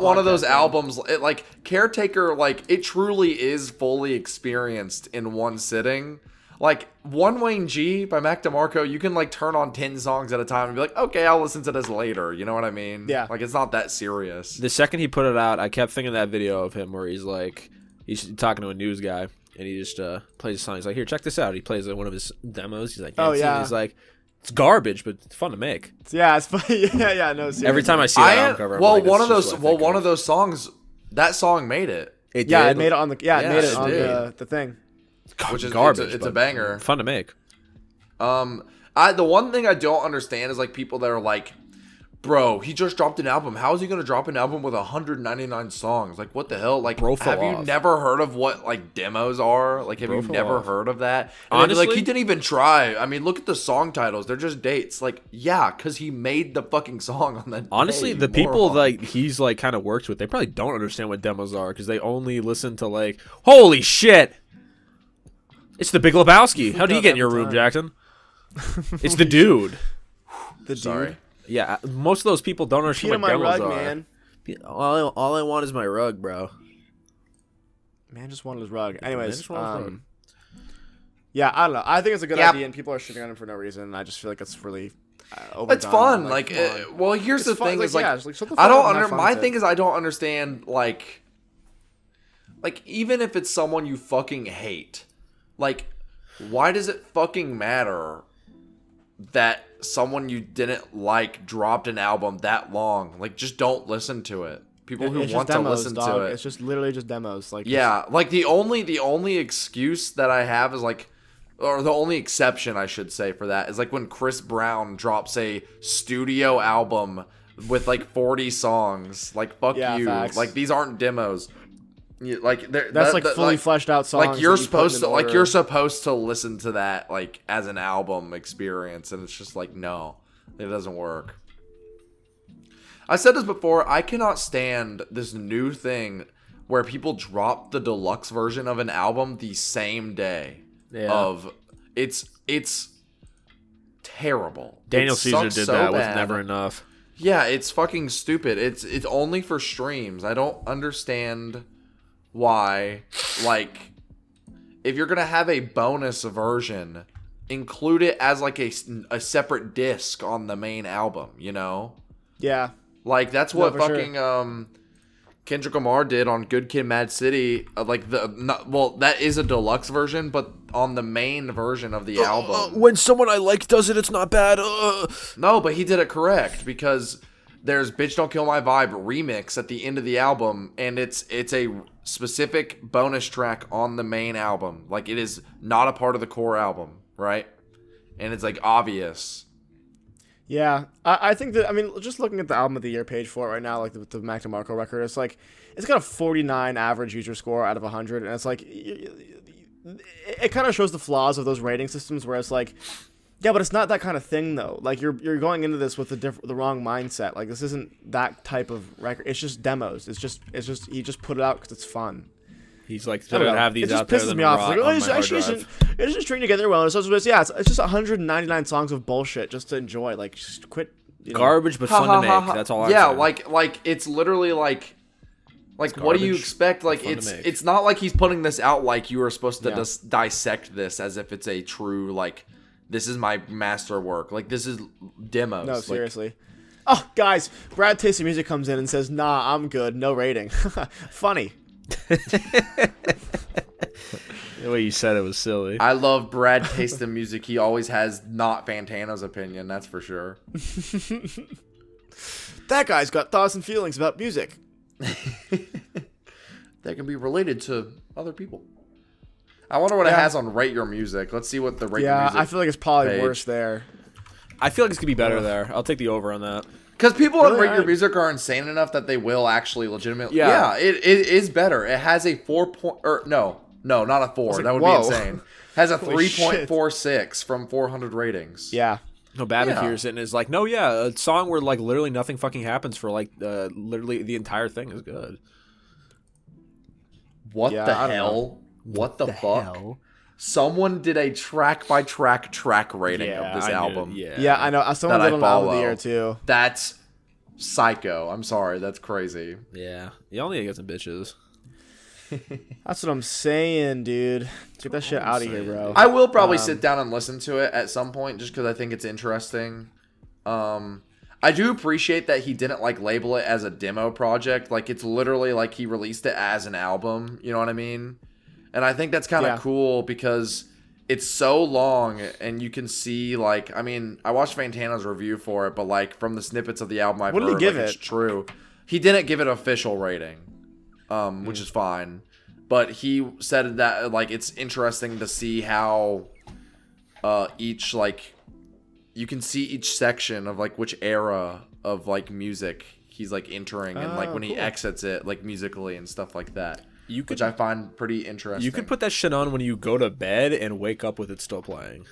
one of those albums. Like Caretaker, like it truly is fully experienced in one sitting. Like One Wayne G by Mac DeMarco, you can like turn on 10 songs at a time and be like, okay, I'll listen to this later. You know what I mean? Yeah. Like it's not that serious. The second he put it out, I kept thinking of that video of him where he's talking to a news guy. And he just plays a song. He's like, here, check this out. He plays one of his demos. He's like, Oh, it's- yeah. He's like, it's garbage, but it's fun to make. Yeah, it's funny. Yeah, no, seriously. Every time I see that album cover, I'm well, like, one this of is those. what I Well, think one of. of those songs. That song made it. It Yeah, did. it made it on the. Yeah, it Yeah, made it it on did. the thing. Which is garbage. It's a but banger. Fun to make. The one thing I don't understand is like people that are like, bro, he just dropped an album. How is he gonna drop an album with 199 songs? Like, what the hell? Like, Bro fell have you off. never heard of what like demos are? Like, have Bro you fell never off. heard of that? And they'd be like, Honestly- he didn't even try. I mean, look at the song titles; they're just dates. Like, yeah, because he made the fucking song on that. Honestly, day, the you people moron. like he's like kind of works with, they probably don't understand what demos are because they only listen to like, holy shit, it's the Big Lebowski. How do you get in your room, Jackson? It's the dude. The dude. Sorry. Yeah, most of those people don't understand Pee on what my demos rug, are. man. All I want is my rug, bro. Man just wanted his rug. Man Anyways, just wanted his rug. yeah, I don't know. I think it's a good Yeah. idea, and people are shitting on him for no reason. And I just feel like it's really overdone. It's fun. I'm Like, come on. well, here's It's the fun. thing: Like, is like, yeah, it's like, shut the I fuck don't up and have under. fun My with thing it. is, I don't understand like even if it's someone you fucking hate, like, why does it fucking matter that someone you didn't like dropped an album that long? Like, just don't listen to it. People who It's want just to demos, listen dog. to it. It's just literally just demos. Like, Yeah, like the only excuse that I have is like, or the only exception I should say for that is like when Chris Brown drops a studio album with like 40 songs. Like, fuck Yeah, you. facts. Like, these aren't demos. Like that's like fully fleshed out songs. like you're that you put supposed in to like order. you're supposed to listen to that like as an album experience, and it's just like, no, it doesn't work. I said this before, I cannot stand this new thing where people drop the deluxe version of an album the same day. Yeah. Of it's terrible. Daniel It Caesar sucks did so that with bad. Never Enough. Yeah, it's fucking stupid. It's only for streams. I don't understand why. Like, if you're gonna have a bonus version, include it as like a separate disc on the main album. You know, Yeah. like that's No, what for sure. fucking Kendrick Lamar did on Good Kid, Mad City. Like that is a deluxe version, but on the main version of the album. When someone I like does it, it's not bad. No, but he did it correct because there's "Bitch Don't Kill My Vibe" remix at the end of the album, and it's a specific bonus track on the main album. Like, it is not a part of the core album, right? And it's like obvious. Yeah, I think that, I mean, just looking at the album of the year page for it right now, like the Mac DeMarco record, it's like, it's got a 49 average user score out of 100, and it's like, it kind of shows the flaws of those rating systems where it's like, yeah, but it's not that kind of thing though. Like, you're going into this with the wrong mindset. Like, this isn't that type of record. It's just demos. It's just he just put it out because it's fun. He's like, I so don't to know. have these It just out there pisses that me are off. rot Like, oh, on it's my hard actually drive. it's just stringing together well. It's just 199 songs of bullshit just to enjoy. Like, just quit. You know? Garbage, but fun to make. That's all I'm Yeah, saying. like it's literally like what do you garbage, expect? Like, fun to it's make. it's not like he's putting this out like you were supposed to Yeah. just dissect this as if it's a true, like, this is my masterwork. Like, this is demos. No, Like, seriously. Oh, guys, Brad Taste of Music comes in and says, "Nah, I'm good. No rating." Funny. The way you said it was silly. I love Brad Taste in Music. He always has not Fantana's opinion, that's for sure. That guy's got thoughts and feelings about music. That can be related to other people. I wonder what it Yeah. has on Rate Your Music. Let's see what the Rate Your Yeah, Music. I feel like it's probably page. worse there. I feel like it's gonna be better there. I'll take the over on that. Because people on Really? Rate Your Music are insane enough that they will actually legitimately. Yeah. Yeah, it is better. It has a 4 point. Or no, No, not a 4. like, that would whoa. be insane. Has a Holy shit. 3.46 from 400 ratings. Yeah. No, Babbitt Yeah. hears it and is like, no, yeah, a song where like literally nothing fucking happens for like literally the entire thing is good. What Yeah, the I don't hell? What the fuck? hell? Someone did a track rating of this I knew- album. Yeah, I know. Someone That I did an album of the follow. year too. That's psycho. I'm sorry. That's crazy. Yeah. Y'all need to get some bitches. That's what I'm saying, dude. Get that shit out of here, bro. I will probably sit down and listen to it at some point just because I think it's interesting. I do appreciate that he didn't like label it as a demo project. Like it's literally like he released it as an album. You know what I mean? And I think that's kind of cool because it's so long and you can see like, I mean, I watched Fantana's review for it, but like from the snippets of the album I've What did he heard, give like, it? it's true. He didn't give it an official rating, which is fine. But he said that like it's interesting to see how each like you can see each section of like which era of like music he's like entering and like when he exits it like musically and stuff like that. Which I find pretty interesting. You could put that shit on when you go to bed and wake up with it still playing.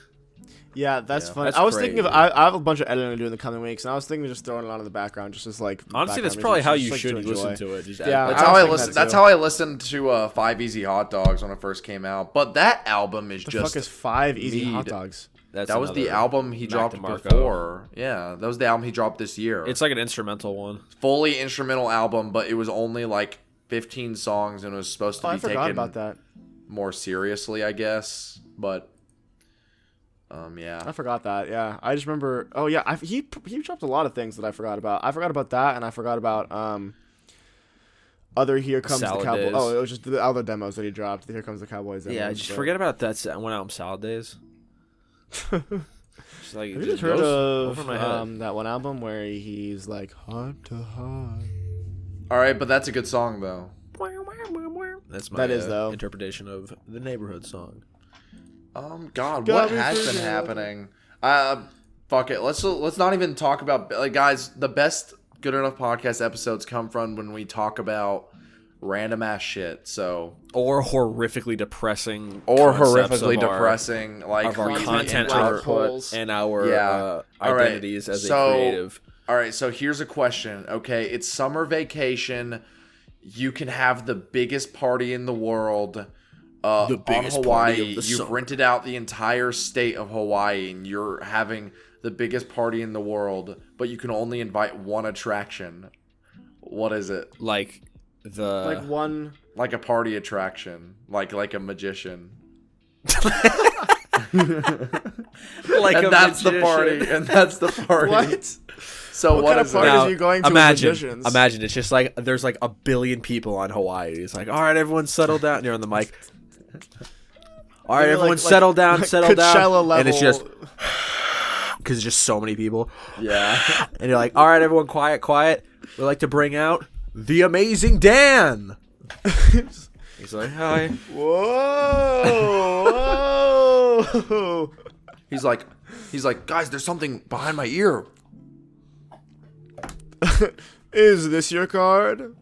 Yeah, that's fun. That's I was thinking of crazy. I have a bunch of editing to do in the coming weeks, and I was thinking of just throwing it on in the background, just as like. Honestly, that's background probably music, how just, you like, should enjoy. listen to it. Just Yeah, That's I how was I thinking listen. that That's too. how I listened to 5 Easy Hot Dogs when it first came out. But that album is The just fuck is 5 Easy Hot mead. Dogs? That's that was the another album he Mac dropped DeMarco. before. Yeah, that was the album he dropped this year. It's like an instrumental one. fully instrumental album, but it was only like 15 songs and it was supposed to Oh, be I forgot taken about that. more seriously, I guess. But yeah. I forgot that. Yeah, I just remember. Oh yeah, he dropped a lot of things that I forgot about. I forgot about that, and I forgot about other Here Comes Salad the Cowboy. Days. Oh, it was just the other demos that he dropped. The Here Comes the Cowboys. Yeah, demos, just but- forget about that one album, Salad Days. Just like, Have it you just just heard goes over my head. of that one album where he's like heart to heart? All right, but that's a good song though. That's my That is, though. interpretation of the neighborhood song. God, Got what me has been thinking. happening? Fuck it. Let's not even talk about like guys. The best Good Enough podcast episodes come from when we talk about random ass shit. So Or horrifically depressing. or concepts horrifically of our- depressing like of our crazy content output. and our Yeah. All right. identities as So- a creative. All right, so here's a question. Okay, it's summer vacation. You can have the biggest party in the world The biggest on party Hawaii. of the You've summer. rented out the entire state of Hawaii, and you're having the biggest party in the world, but you can only invite one attraction. What is it? Like the Like one. Like a party attraction, like a magician. like And a that's the magician. party. And that's the party. What? So What what kind of is party it? are you going to with magicians? Imagine it's just like there's like 1 billion people on Hawaii. It's like, all right, everyone, settle down. And you're on the mic. All right, Maybe everyone, like settle down, like settle down. Coachella And it's just level. because there's just so many people. Yeah. And you're like, all right, everyone, quiet, quiet. We'd like to bring out the amazing Dan. He's like, hi. Whoa! He's like, guys, there's something behind my ear. Is this your card?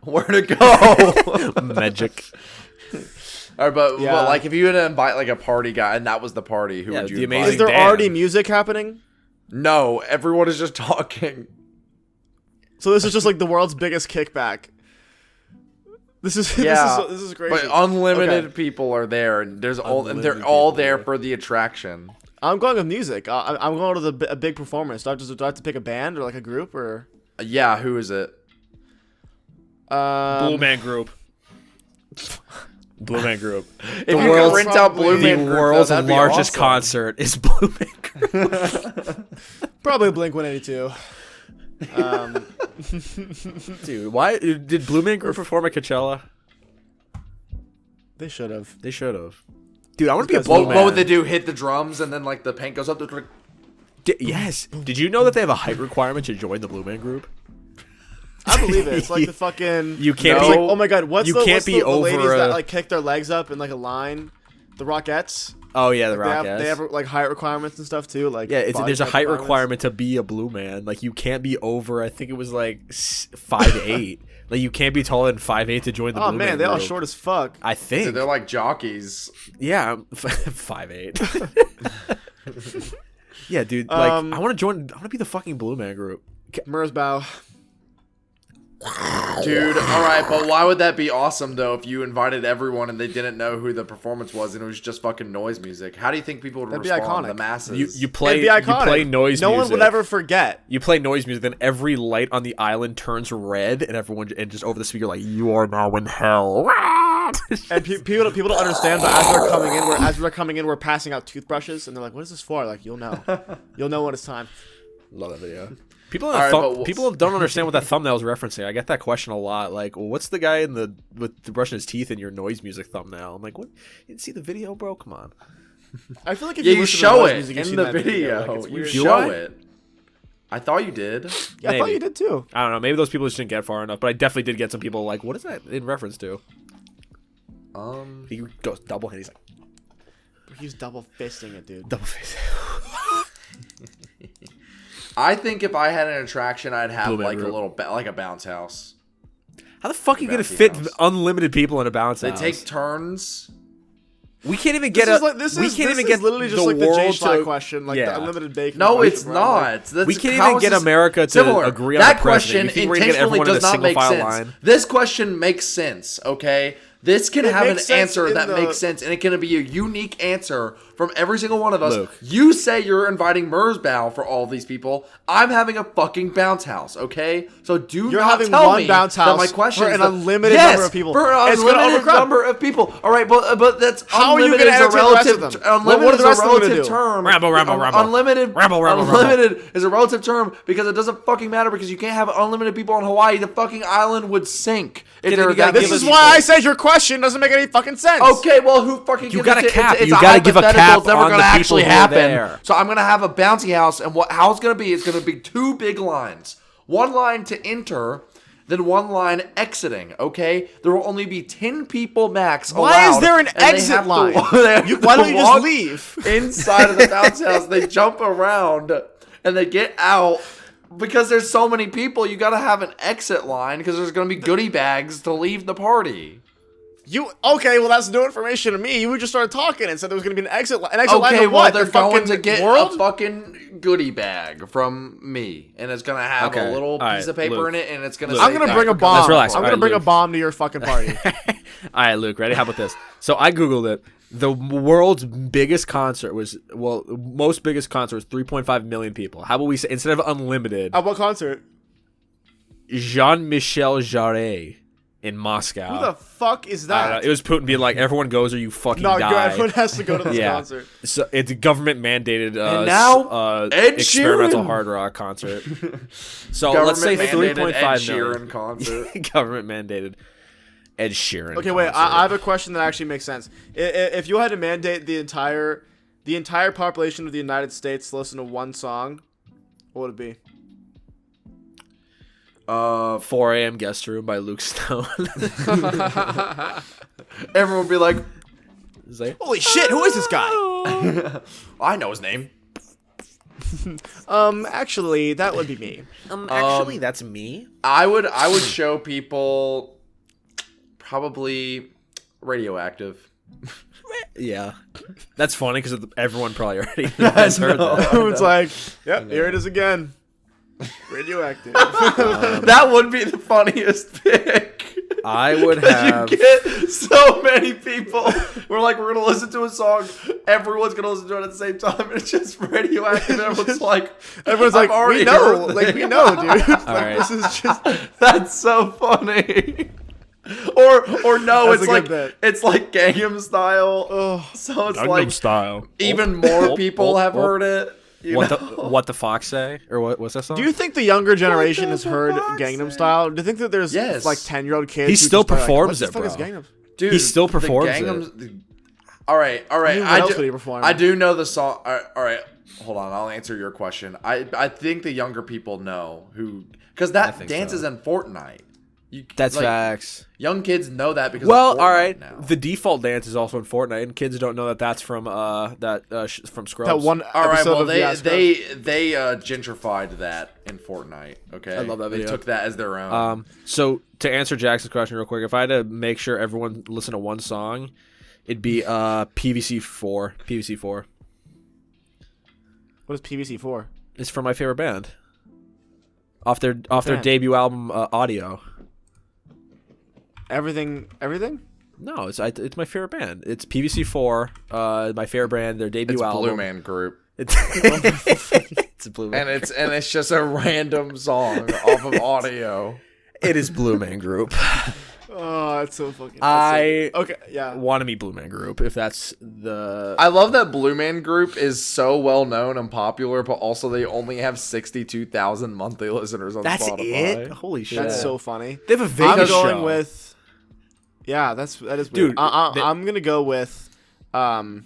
Where'd it go? Magic. All right, but Yeah. like, if you were to invite like a party guy, and that was the party, who Yeah, would you the invite? amazing Is there Dan. already music happening? No, everyone is just talking. So this is just like the world's biggest kickback. This is Yeah, this is crazy. But unlimited Okay. people are there, and there's all, and Unlimited they're all people there there. for the attraction. I'm going with music. I'm going to a big performance. Do I have to pick a band or like a group or? Yeah, who is it? Blue Man Group. Blue Man Group. If The you could world's- rent out Blue The Man Group, world's that'd be largest awesome. concert is Blue Man Group. Probably Blink 182. Dude, why did Blue Man Group perform at Coachella? They should have. They should have. Dude, I want to be a These Blue guys- Man. What would they do? Hit the drums, and then like the paint goes up. Yes. Did you know that they have a height requirement to join the Blue Man Group? I believe it. It's like the fucking. You can't It's be. like, oh my god, what's you the can't what's be the ladies over that a- like kick their legs up in like a line? The Rockettes. Oh yeah, the They have, Rockettes. they have like height requirements and stuff too. Like Yeah, body there's a type height requirements. requirement to be a Blue Man. Like you can't be over. I think it was like 5'8". Like you can't be taller than 5'8" to join the Oh Blue man, Man they all group. short as fuck. I think. Dude, they're like jockeys. Yeah, I'm 5'8". Yeah, dude. Like I want to join. I want to be the fucking Blue Man group. Merzbow. Dude, alright, but why would that be awesome, though, if you invited everyone and they didn't know who the performance was and it was just fucking noise music? How do you think people would That'd be respond? iconic. The masses. You play It'd be iconic. You play noise no music. one would ever forget. You play noise music, then every light on the island turns red, and everyone and just over the speaker like, "You are now in hell." And people don't understand, but as we're coming in, we're passing out toothbrushes, and they're like, "What is this for?" Like, you'll know when it's time. Love that video. People, Alright, people don't understand what that thumbnail is referencing. I get that question a lot. Like, well, what's the guy with the brushing his teeth in your noise music thumbnail? I'm like, what? You didn't see the video, bro? Come on. I feel like if Yeah, you listen to show noise it music, you've in seen the that video. Like, it's You weird. show it. I thought you did. Yeah, I thought Maybe. you did too. I don't know. Maybe those people just didn't get far enough. But I definitely did get some people like, what is that in reference to? He goes double hand. He's like, He's double fisting it, dude. double face. I think if I had an attraction, I'd have Blue Man like a group. little like a bounce house. How the fuck are you gonna Bouncy fit house. unlimited people in a bounce They house? take turns. We can't even get This we is can't even get literally just the like the J world Schlatt to question, like Yeah. the unlimited bacon. No, question, it's right? not. That's, We can't how even is get this America to similar? agree on that the president. question You think we're gonna get intentionally everyone in does a not single make file sense. line? This question makes sense, okay? This can It have an makes sense answer in that the- makes sense, and it can be a unique answer from every single one of us. Luke. You say you're inviting Merzbow for all these people. I'm having a fucking bounce house, okay? So do You're not having tell one me bounce that my house question for is an the- unlimited Yes, number of people. for an It's gonna unlimited overcrowd. number of people. All right, but that's How are you unlimited gonna is a entertain the rest of relative. them? Unlimited What are the is a rest of them gonna relative do? term. Ramble, ramble, ramble. Unlimited. Ramble, ramble, ramble. Unlimited is a relative term because it doesn't fucking matter because you can't have unlimited people on Hawaii. The fucking island would sink if there were that This many is people. why I said your question doesn't make any fucking sense. Okay, well, who fucking You gives gotta a shit? cap. It's You a gotta give a hypothetical. cap It's never on gonna the people actually who are happen. there. So I'm gonna have a bouncy house, and how it's gonna be is gonna be two big lines. One line to enter, then one line exiting. Okay, there will only be 10 people max. Why is allowed, there an and they exit have to- line? they have Why to don't you just walk leave? inside of the bounce house? They jump around and they get out. Because there's so many people, you gotta have an exit line because there's gonna be goodie bags to leave the party. Okay? Well, that's new information to me. You just started talking and said there was going to be an exit line. An exit line Okay, to well, what? they're The going fucking to get world? a fucking goodie bag from me, and it's gonna have Okay, a little all right, piece of paper Luke. in it, and it's gonna. Luke. say I'm gonna thank bring you a for coming. bomb. Let's relax. I'm All gonna right, bring a Luke. bomb to your fucking party. All right, Luke, ready? How about this? So I googled it. The world's biggest concert most biggest concert was 3.5 million people. How about we say instead of unlimited, At what concert? Jean-Michel Jarre in Moscow. Who the fuck is I don't know. that? It was Putin being like, "Everyone goes or you fucking No, die." everyone has to go to this Yeah. concert. So it's a government mandated And now, Ed experimental Sheeran. hard rock concert. So let's say Government-mandated 3.5 Ed million. Sheeran concert. Government mandated Ed Sheeran. Okay, wait. concert. I have a question that actually makes sense. If you had to mandate the entire population of the United States to listen to one song, what would it be? 4 a.m. Guest Room by Luke Stone. Everyone would be like, It's like, Holy shit! Who is this guy? I know his name. Actually, that would be me. actually, that's me. I would show people probably Radioactive. Yeah, that's funny because everyone probably already has heard that. It's like, yep, here it is again. Radioactive. That would be the funniest pick. I would You have. get so many people. We're gonna listen to a song. Everyone's gonna listen to it at the same time. And it's just Radioactive. And everyone's like, Everyone's I've like, already we know, heard like this. we know, dude. Like, right. this is just. That's so funny. Or no, That's a good bit. it's like Gangnam Style. Oh, So it's Gangnam like Style. even more people have heard it. you What know? what the fox say or what's that song? do you think the younger generation What has the heard fuck, Gangnam say? Style? Do you think that there's Yes. like 10-year-old kids? He who still just are like, performs what the it, fuck is bro. Gangnam? Dude, He still the performs Gangnam- All right. What else would he perform? I do know the song. All right, hold on. I'll answer your question. I think the younger people know who because that think dances so. in Fortnite. That's like, facts. Young kids know that because Well, of Fortnite all right. now. The default dance is also in Fortnite, and kids don't know that that's from from Scrubs. That one All right, episode well of they gentrified that in Fortnite. Okay, I love that video. They took that as their own. So to answer Jackson's question real quick, if I had to make sure everyone listen to one song, it'd be PVC4. PVC4. What is PVC for? It's from my favorite band. Off their band? debut album, Audio. Everything? No, it's my favorite band. It's PVC4, my favorite band, their debut It's album. Blue Man Group, It's a Blue Man. and it's just a random song off of Audio. It is Blue Man Group. Oh, that's so fucking. Okay, yeah. want to be Blue Man Group if that's the. I love that Blue Man Group is so well known and popular, but also they only have 62,000 monthly listeners on That's Spotify. it. Holy shit! That's so funny. They have a Vegas I'm show. going with. Yeah, that is weird. Dude, I'm gonna go with. Oh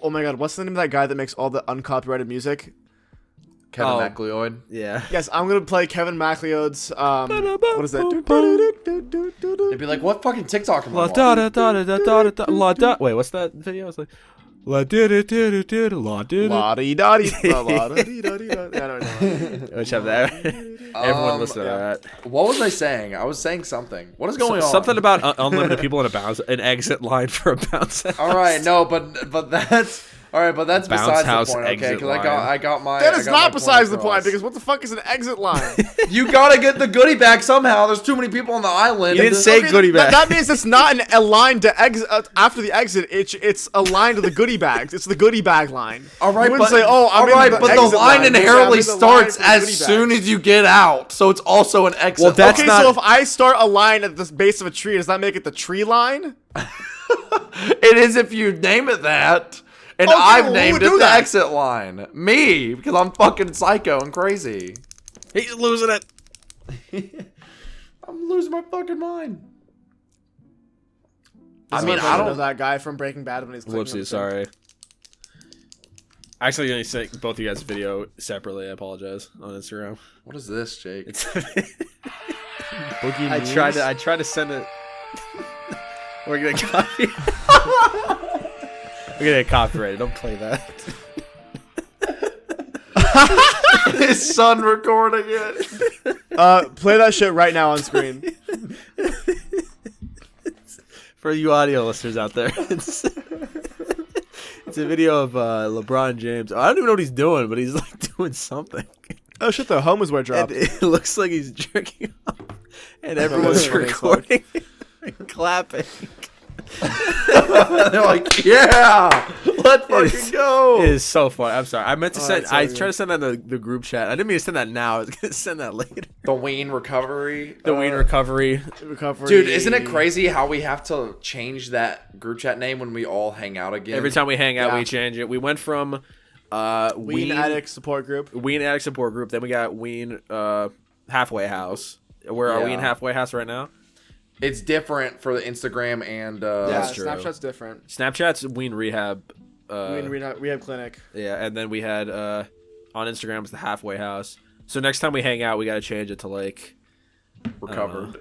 my god, what's the name of that guy that makes all the uncopyrighted music? Kevin Oh. MacLeod. Yeah. Yes, I'm gonna play Kevin MacLeod's. What is that? They'd be like, "What fucking TikTok am I La watching?" da da da da da da la da. Wait, what's that video? It's like la da da da da da la da da. La-dee-da-dee, la-da-dee-da-dee-da. I don't know. Which have that? Everyone listen to that. What was I saying? I was saying something. What is going on? Something about unlimited people in an exit line for a bounce house. All right, no, but that's all right, but that's Bounce besides house the point. Okay, exit because line. I got my. That I is got my not besides the across. point because what the fuck is an exit line? You gotta get the goodie bag somehow. There's too many people on the island. You didn't say goodie bag. That means it's not a line to exit after the exit. It's a line to the goodie bags. It's the goodie bag line. All right, you wouldn't but say, "Oh, I'm all right, in but the exit line line." inherently You say, "I'm in the line starts for the as goodie soon bags." as you get out, so it's also an exit. Well, that's Okay, not- so if I start a line at the base of a tree, does that make it the tree line? It is if you name it that. And Okay, I've well, who named would it do the that? exit line. Me, because I'm fucking psycho and crazy. He's losing it. I'm losing my fucking mind. I mean, I don't- know that guy from Breaking Bad when he's clicking on the Whoopsie, thing. sorry. Actually, gonna say both of you guys' video separately. I apologize on Instagram. What is this, Jake? It's. Boogie I tried to send it. We're gonna copy. We're gonna get copyrighted. Don't play that. His son recording it. Play that shit right now on screen. For you audio listeners out there, it's a video of LeBron James. I don't even know what he's doing, but he's like doing something. Oh shit, the home is where it dropped. And it looks like he's jerking off, and everyone's funny as fuck. recording and clapping. They're like, yeah, let's fucking go. It is so funny. I'm sorry. I meant to send. that's so I good. tried to send that in the group chat. I didn't mean to send that now. I was gonna send that later. The Ween recovery. The Ween recovery. Recovery. Dude, isn't it crazy how we have to change that group chat name when we all hang out again? Every time we hang out, Yeah. we change it. We went from Ween Addict Support Group. Ween Addict Support Group. Then we got Ween Halfway House. Where are we in Yeah. Halfway House right now? It's different for the Instagram and Yeah, That's true. Snapchat's different. Snapchat's Ween Rehab. Ween Rehab Clinic. Yeah, and then we had on Instagram it's the Halfway House. So next time we hang out, we got to change it to like recovered.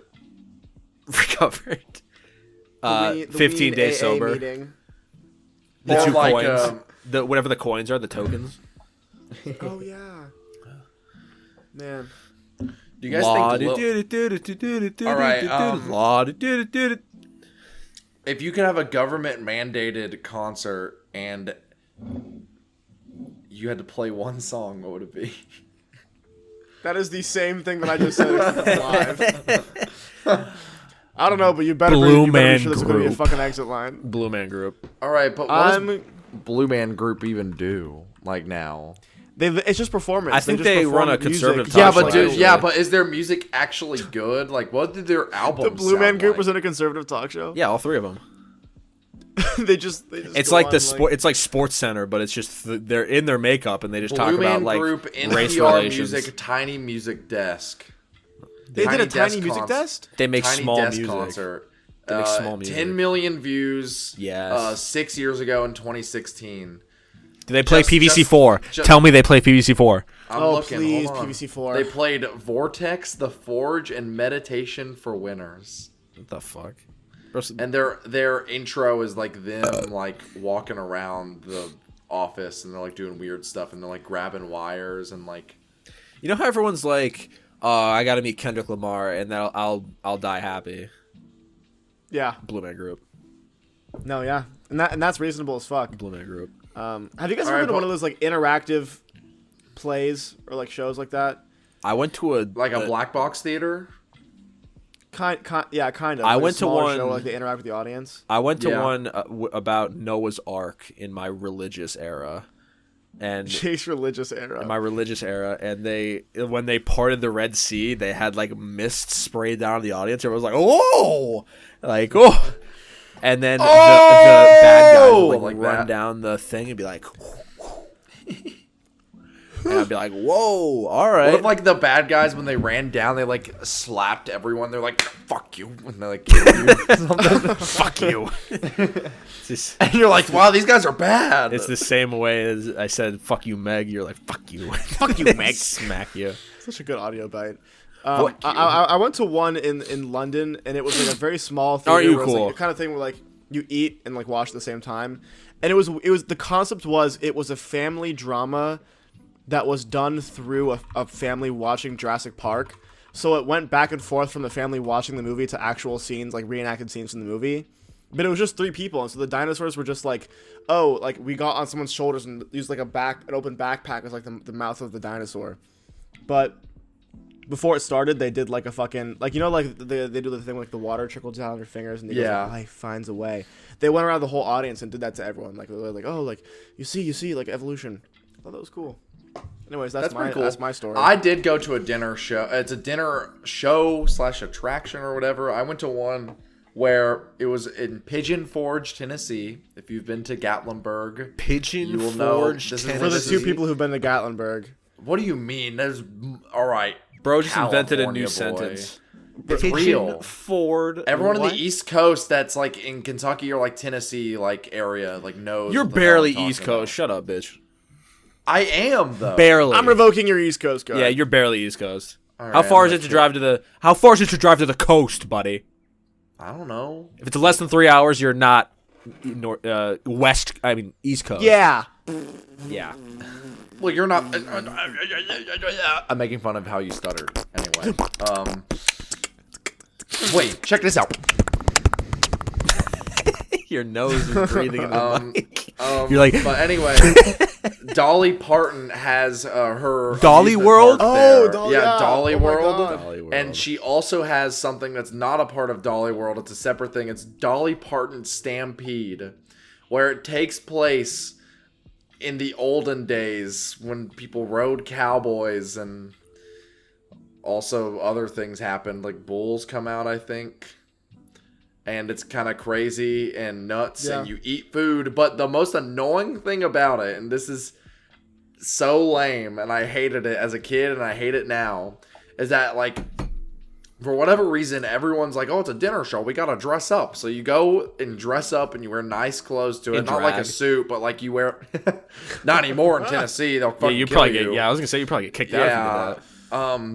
recovered. The 15 Ween days AA sober. Meeting. The Or 2 like, coins. The whatever the coins are, the tokens. Oh yeah. Man. Do you guys think All right, if you could have a government mandated concert and you had to play one song, what would it be? That is the same thing that I just said live. I don't know, but you better Blue be Man sure there's gonna be a Group. fucking exit line. Blue Man Group. All right, but what I'm. does Blue Man Group even do? Like now? It's just performance. I think just they perform run a music. conservative Yeah, talk but show, dude, actually. yeah, but is their music actually good? Like, what did their album? The Blue Man Group was in a conservative talk show. Yeah, all 3 of them. they just It's go like on, the sport. It's like Sports Center, but it's just they're in their makeup and they just talk Blue Man about like Group, race NPR relations. Music, Tiny Music Desk. They did a tiny Desk music test. They make Tiny small Desk music. concert. They make small music. 10 million views. Yes. 6 years ago in 2016. Do they play Just- PVC4? just- Tell me they play PVC4. I'm Oh, looking. please, Hold on. PVC4. They played Vortex, The Forge, and Meditation for Winners. What the fuck? And their intro is like them like walking around the office and they're like doing weird stuff and they're like grabbing wires and like. You know how everyone's like, I gotta meet Kendrick Lamar and then I'll die happy. Yeah. Blue Man Group. No, yeah, and that's reasonable as fuck. Blue Man Group. Have you guys ever been to one of those like interactive plays or like shows like that? I went to a black box theater. Kind of. I Like went a to smaller one. show, like they interact with the audience. I went to Yeah. one about Noah's Ark in my religious era, and Chase religious era. in my religious era, and when they parted the Red Sea, they had like mist sprayed down on the audience. Everyone was like, "Oh!" Like, "Oh!" And then the bad guys would like run that. down the thing and be like, and I'd be like, "Whoa, all right." What if like the bad guys when they ran down they like slapped everyone? They're like, "Fuck you," and they like kill you. Fuck you. And you're like, "Wow, these guys are bad." It's the same way as I said, "Fuck you, Meg." You're like, "Fuck you, Fuck you, Meg. Smack you. Such a good audio bite. Fuck you. I went to one in London, and it was like a very small theater. Aren't you where it was, cool? like, the kind of thing where like you eat and like watch at the same time, and it was the concept was it was a family drama that was done through a family watching Jurassic Park. So it went back and forth from the family watching the movie to actual scenes, like reenacted scenes from the movie. But it was just 3 people, and so the dinosaurs were just like, oh, like we got on someone's shoulders and used like an open backpack as like the mouth of the dinosaur. But before it started, they did like a fucking like like they do the thing where, like the water trickles down your fingers and they go, like, life finds a way. They went around the whole audience and did that to everyone. Like they were like, oh, like you see like evolution. I thought that was cool. Anyways, that's pretty cool. That's my story. I did go to a dinner show. It's a dinner show / attraction or whatever. I went to one where it was in Pigeon Forge, Tennessee. If you've been to Gatlinburg, Pigeon you will know Forge, this is For the this 2 is- people who've been to Gatlinburg. What do you mean? There's all right. Bro just invented a California new boy. sentence. It's Pigeon real. Ford. Everyone on what? the East Coast that's like in Kentucky or like Tennessee like area like knows. You're what the hell I'm barely talking East about. Coast. Shut up, bitch. I am though. Barely. I'm revoking your East Coast card. Yeah, you're barely East Coast. All How right, far I'm is it gonna to drive to the? How far is it to drive to the coast, buddy? I don't know. If it's less than 3 hours, you're not west. I mean East Coast. Yeah. Yeah. Well, you're not. I'm making fun of how you stuttered. Anyway, wait, check this out. Your nose is breathing in the mic. You're You're like, but anyway, Dolly Parton has her Dolly amusement World? park Oh, there. Dolly- yeah, yeah. Dolly Oh my World. God. Dolly World. And she also has something that's not a part of Dolly World. It's a separate thing. It's Dolly Parton Stampede, where it takes place in the olden days when people rode cowboys and also other things happened, like bulls come out, I think. And it's kind of crazy and nuts, and you eat food. But the most annoying thing about it, and this is so lame, and I hated it as a kid, and I hate it now, is that, like, for whatever reason, everyone's like, oh, it's a dinner show. We got to dress up. So you go and dress up, and you wear nice clothes to it. In Not like a drag. suit, but like you wear... Not anymore in Tennessee. They'll yeah, fucking you kill probably you. get. Yeah, I was gonna say you probably get kicked out if you did that.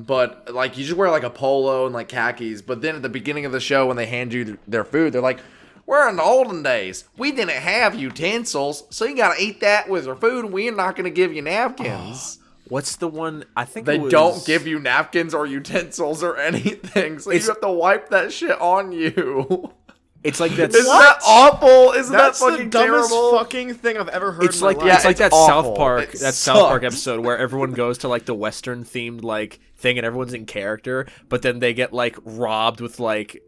But like you just wear like a polo and like khakis. But then at the beginning of the show, when they hand you their food, they're like, "We're in the olden days. We didn't have utensils, so you gotta eat that with your food. We're not gonna give you napkins." What's the one? I think They it was, don't give you napkins or utensils or anything, so you It's- have to wipe that shit on you. It's like that. Isn't that awful? Isn't That's that the fucking dumbest terrible? fucking thing I've ever heard It's in my like life. it's like it's that awful. South Park It South Park sucks. episode where everyone goes to like the Western themed like thing and everyone's in character, but then they get like robbed with like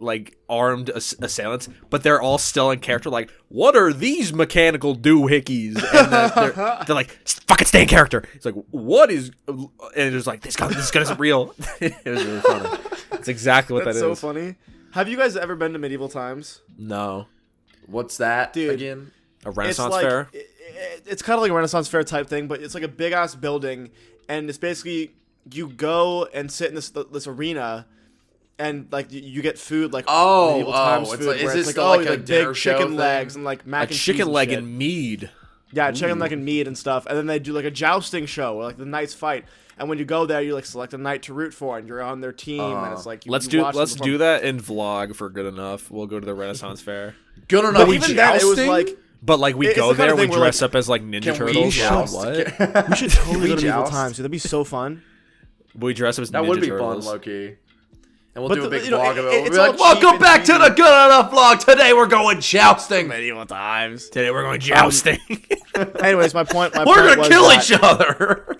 armed assailants, but they're all still in character. Like, what are these mechanical doohickeys? And they're like, fucking stay in character. It's like, what is? And it's like this gun isn't real. It was really funny. It's exactly what That's that so is. funny. Have you guys ever been to medieval times? No, What's that Dude. again? a Renaissance it's like, fair. It's kind of like a Renaissance fair type thing, but it's like a big ass building, and it's basically you go and sit in this arena, and like you get food like medieval times it's food, like, is where this it's still like a big dinner show chicken thing? legs and like mac A and cheese chicken and leg shit. and mead. Yeah, chicken leg and meat and stuff. And then they do like a jousting show where like the knights fight. And when you go there, you like select a knight to root for, and you're on their team. And it's like let's do that in vlog for good enough. We'll go to the Renaissance Fair. Good enough. But even then, it was like. But like we go there, we dress up as like Ninja Turtles. What? We should totally go to Medieval Times. Dude, that'd be so fun. We dress up as Ninja That would be Turtles. fun, Loki. And we'll do a big vlog of it. It's We'll be like, welcome back to the Good Enough vlog. Today we're going jousting. Medieval Times. Today we're going jousting. Anyways, my point. We're gonna kill each other.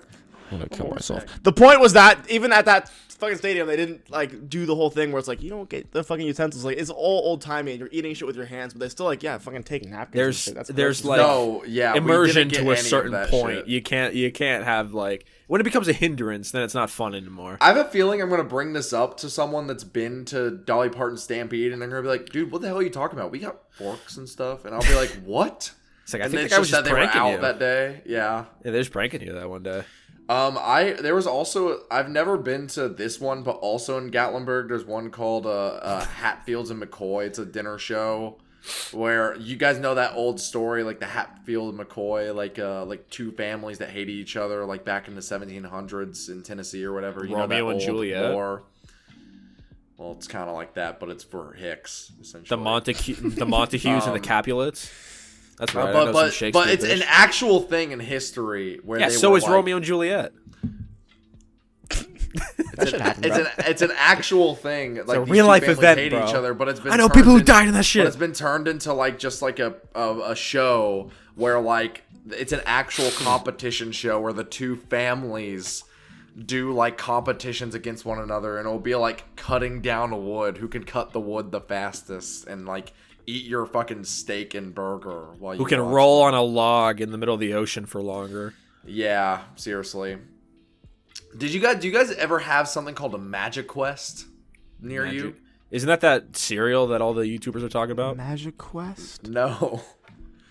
I'm gonna kill myself. The point was that even at that fucking stadium, they didn't like do the whole thing where it's like you don't get the fucking utensils. Like it's all old timey, and you're eating shit with your hands, but they still like fucking take napkins. There's like immersion to a certain point. Shit. You can't have like when it becomes a hindrance, then it's not fun anymore. I have a feeling I'm gonna bring this up to someone that's been to Dolly Parton Stampede, and they're gonna be like, "Dude, what the hell are you talking about? We got forks and stuff," and I'll be like, "What?" It's like I think the guy was just pranking you that day. Yeah, they're just pranking you that one day. There was also, I've never been to this one, but also in Gatlinburg, there's one called Hatfields and McCoy. It's a dinner show where you guys know that old story, like the Hatfield and McCoy, like two families that hated each other, like back in the 1700s in Tennessee or whatever. You Romeo know, and Juliet. War. Well, it's kind of like that, but it's for Hicks, essentially. The Montagues and the Capulets. That's right. But it's an actual thing in history where so is Romeo and Juliet. It's an actual thing. Like, it's a real life event, hate bro. Each other, but it's been I know people who died in that shit. But it's been turned into like just like a show where like it's an actual competition show where the two families do like competitions against one another, and it'll be like cutting down wood. Who can cut the wood the fastest, and like eat your fucking steak and burger while you who can roll on a log in the middle of the ocean for longer. Yeah, seriously. Do you guys ever have something called a MagiQuest near you? Isn't that cereal that all the YouTubers are talking about? MagiQuest? No.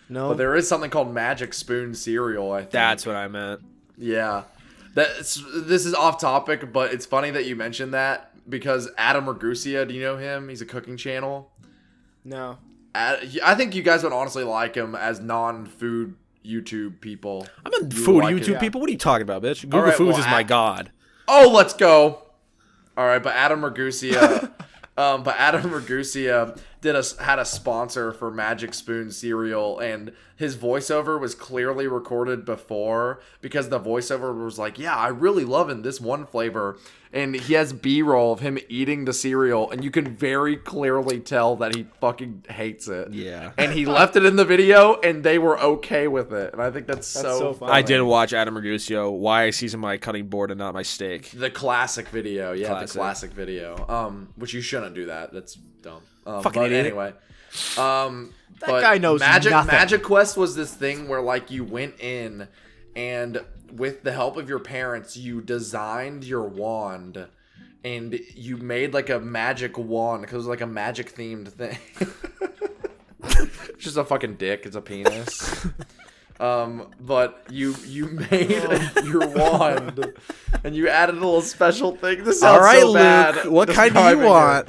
But there is something called Magic Spoon cereal, I think. That's what I meant. Yeah. This is off topic, but it's funny that you mentioned that because Adam Ragusa, do you know him? He's a cooking channel. No. I think you guys would honestly like him as non-food YouTube people. I'm a food YouTube people. What are you talking about, bitch? Google Foods is my god. Oh, let's go. All right, but Adam Ragusa, had a sponsor for Magic Spoon cereal, and his voiceover was clearly recorded before because the voiceover was like, "Yeah, I really loving this one flavor." And he has B-roll of him eating the cereal, and you can very clearly tell that he fucking hates it. Yeah. And he left it in the video, and they were okay with it. And I think that's so funny. I did watch Adam Ragusa, Why I Season My Cutting Board and Not My Steak. The classic video. Yeah, the classic video. Which you shouldn't do that. That's dumb. Fucking but idiot. Anyway. That guy knows nothing. MagiQuest was this thing where, like, you went in and with the help of your parents, you designed your wand and you made like a magic wand because it was like a magic themed thing. It's just a fucking dick. It's a penis. But you made your wand and you added a little special thing. This sounds so bad. Luke, what kind do you want?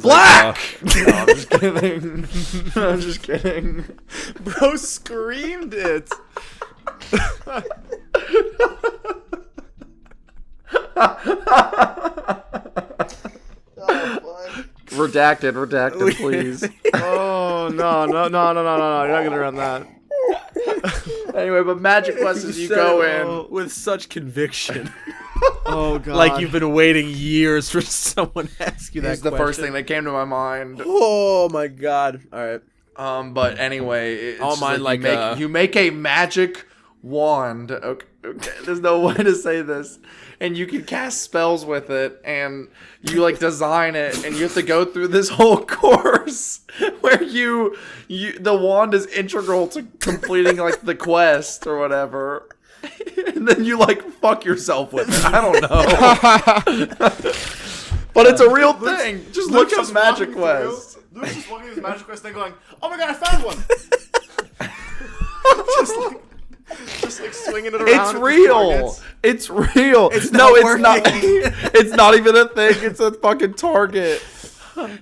Black! No, I'm just kidding. I'm just kidding. Bro screamed it. Redacted, please. Oh, no. You're not going to run that. Anyway, but MagiQuest is you go in with such conviction. Oh, God. Like you've been waiting years for someone to ask you that question. It's the first thing that came to my mind. Oh, my God. All right. But anyway, it's mine you make a magic wand. Okay, there's no way to say this. And you can cast spells with it, and you like design it, and you have to go through this whole course where you the wand is integral to completing like the quest or whatever. And then you like fuck yourself with it. I don't know. But it's a real thing. Just look up MagiQuest. Luke's just walking through the MagiQuest thing going, "Oh my god, I found one!" just like swinging it around. It's real. It's real. It's not even a thing. It's a fucking target.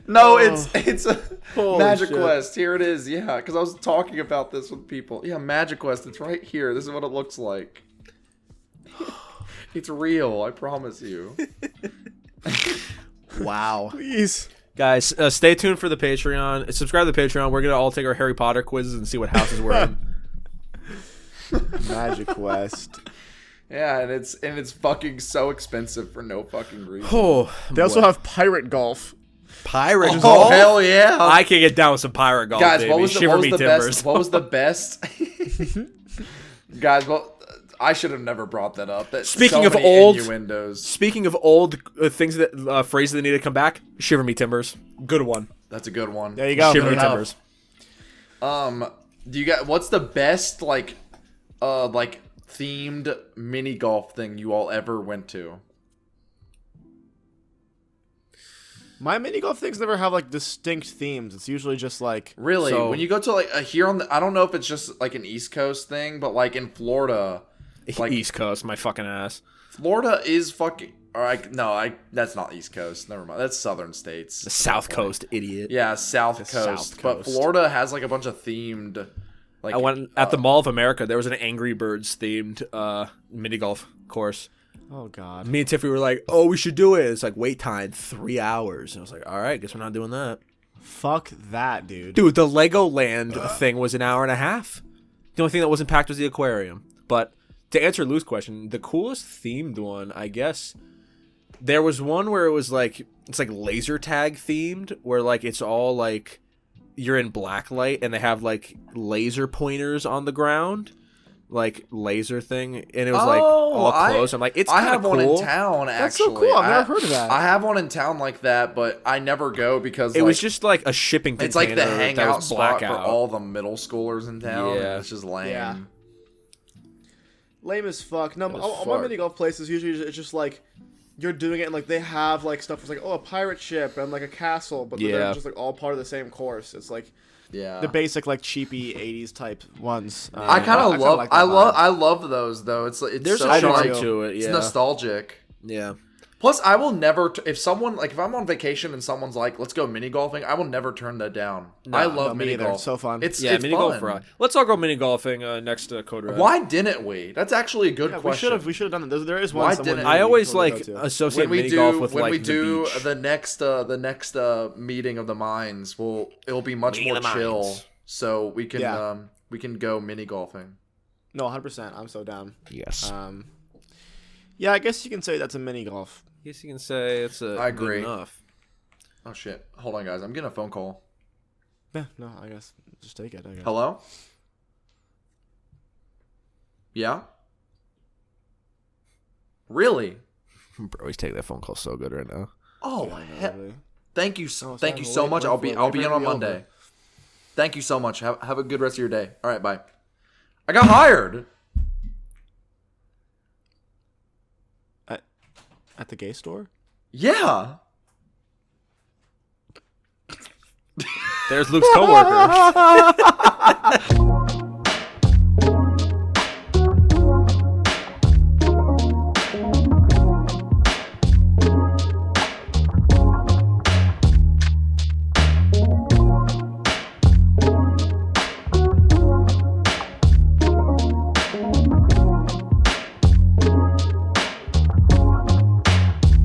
No, it's a Holy MagiQuest. Here it is. Yeah, because I was talking about this with people. Yeah, MagiQuest. It's right here. This is what it looks like. It's real. I promise you. Wow. Please. Guys, stay tuned for the Patreon. Subscribe to the Patreon. We're going to all take our Harry Potter quizzes and see what houses we're in. MagiQuest. Yeah, and it's fucking so expensive for no fucking reason. Oh, They also have pirate golf. pirate Oh, golf? hell yeah. I can get down with some pirate golf, Guys, baby. what was the, Shiver what was me the timbers. best? What was the best? Guys, well, I should have never brought that up. That's Speaking so of many old- innuendos. Speaking of old things that phrases that need to come back, shiver me timbers. Good one. That's a good one. There you go. Shiver me There you go. timbers. Do you got what's the best like themed mini golf thing you all ever went to? My mini golf things never have like distinct themes. It's usually just like Really? So- When you go to like here on the, I don't know if it's just like an East Coast thing, but like in Florida, like East Coast, my fucking ass. Florida is fucking. Or that's not East Coast. Never mind. That's Southern states. The South Coast, idiot. Yeah, South Coast. South But Coast. Florida has like a bunch of themed. Like I went at the Mall of America. There was an Angry Birds themed mini golf course. oh god. Me and Tiffany were like, "Oh, we should do it." It's like wait time 3 hours, and I was like, "All right, guess we're not doing that." Fuck that, dude. Dude, the Legoland thing was an hour and a half. The only thing that wasn't packed was the aquarium. But to answer Lou's question, the coolest themed one, I guess, there was one where it was like it's like laser tag themed, where like it's all like you're in black light and they have like laser pointers on the ground, like laser thing, and it was like all close. I'm like, it's I kind have of cool. one in town. Actually, That's so cool. I've never heard of that. I have one in town like that, but I never go because It like, was just like a shipping container. it's like the that hangout was spot blackout. for all the middle schoolers in town. Yeah. And it's just lame. Yeah. Lame as fuck. No, as all my fuck. mini golf places usually it's just like you're doing it and like they have like stuff that's like a pirate ship and like a castle, but Yeah. they're just like all part of the same course. It's like Yeah. the basic like cheapy '80s type ones. I kind of kinda love. like that I vibe. love those though. It's There's so a charm like, to it. It's Yeah. nostalgic. Yeah. Plus, I will never. If someone like if I'm on vacation and someone's like, "Let's go mini golfing," I will never turn that down. I love no, me mini either. golf. It's so fun. It's Yeah, it's mini fun. golf for us. Let's all go mini golfing next Code Red. Why didn't we? That's actually a good Yeah, question. we should have done it. There is one. Why somewhere didn't- near I me always totally like go to. associate when we mini do golf with when like we the do beach. the next meeting of the minds, it'll be much Meeting more of the chill. minds. So we can Yeah. we can go mini golfing. No, 100%. I'm so down. Yes. Yeah, I guess you can say that's a mini golf. I guess you can say it's a I good agree. enough. Oh shit! Hold on, guys. I'm getting a phone call. Yeah, no, I guess just take it. I guess. Hello? Yeah? Really? Bro, he's taking that phone call so good right now. Oh, Really. thank you, Oh, thank you sorry, so wait- much. wait I'll for be it. I'll Wait be for in it to on be over. Monday. Thank you so much. Have a good rest of your day. All right, bye. I got hired. At the gay store? Yeah. There's Luke's coworker.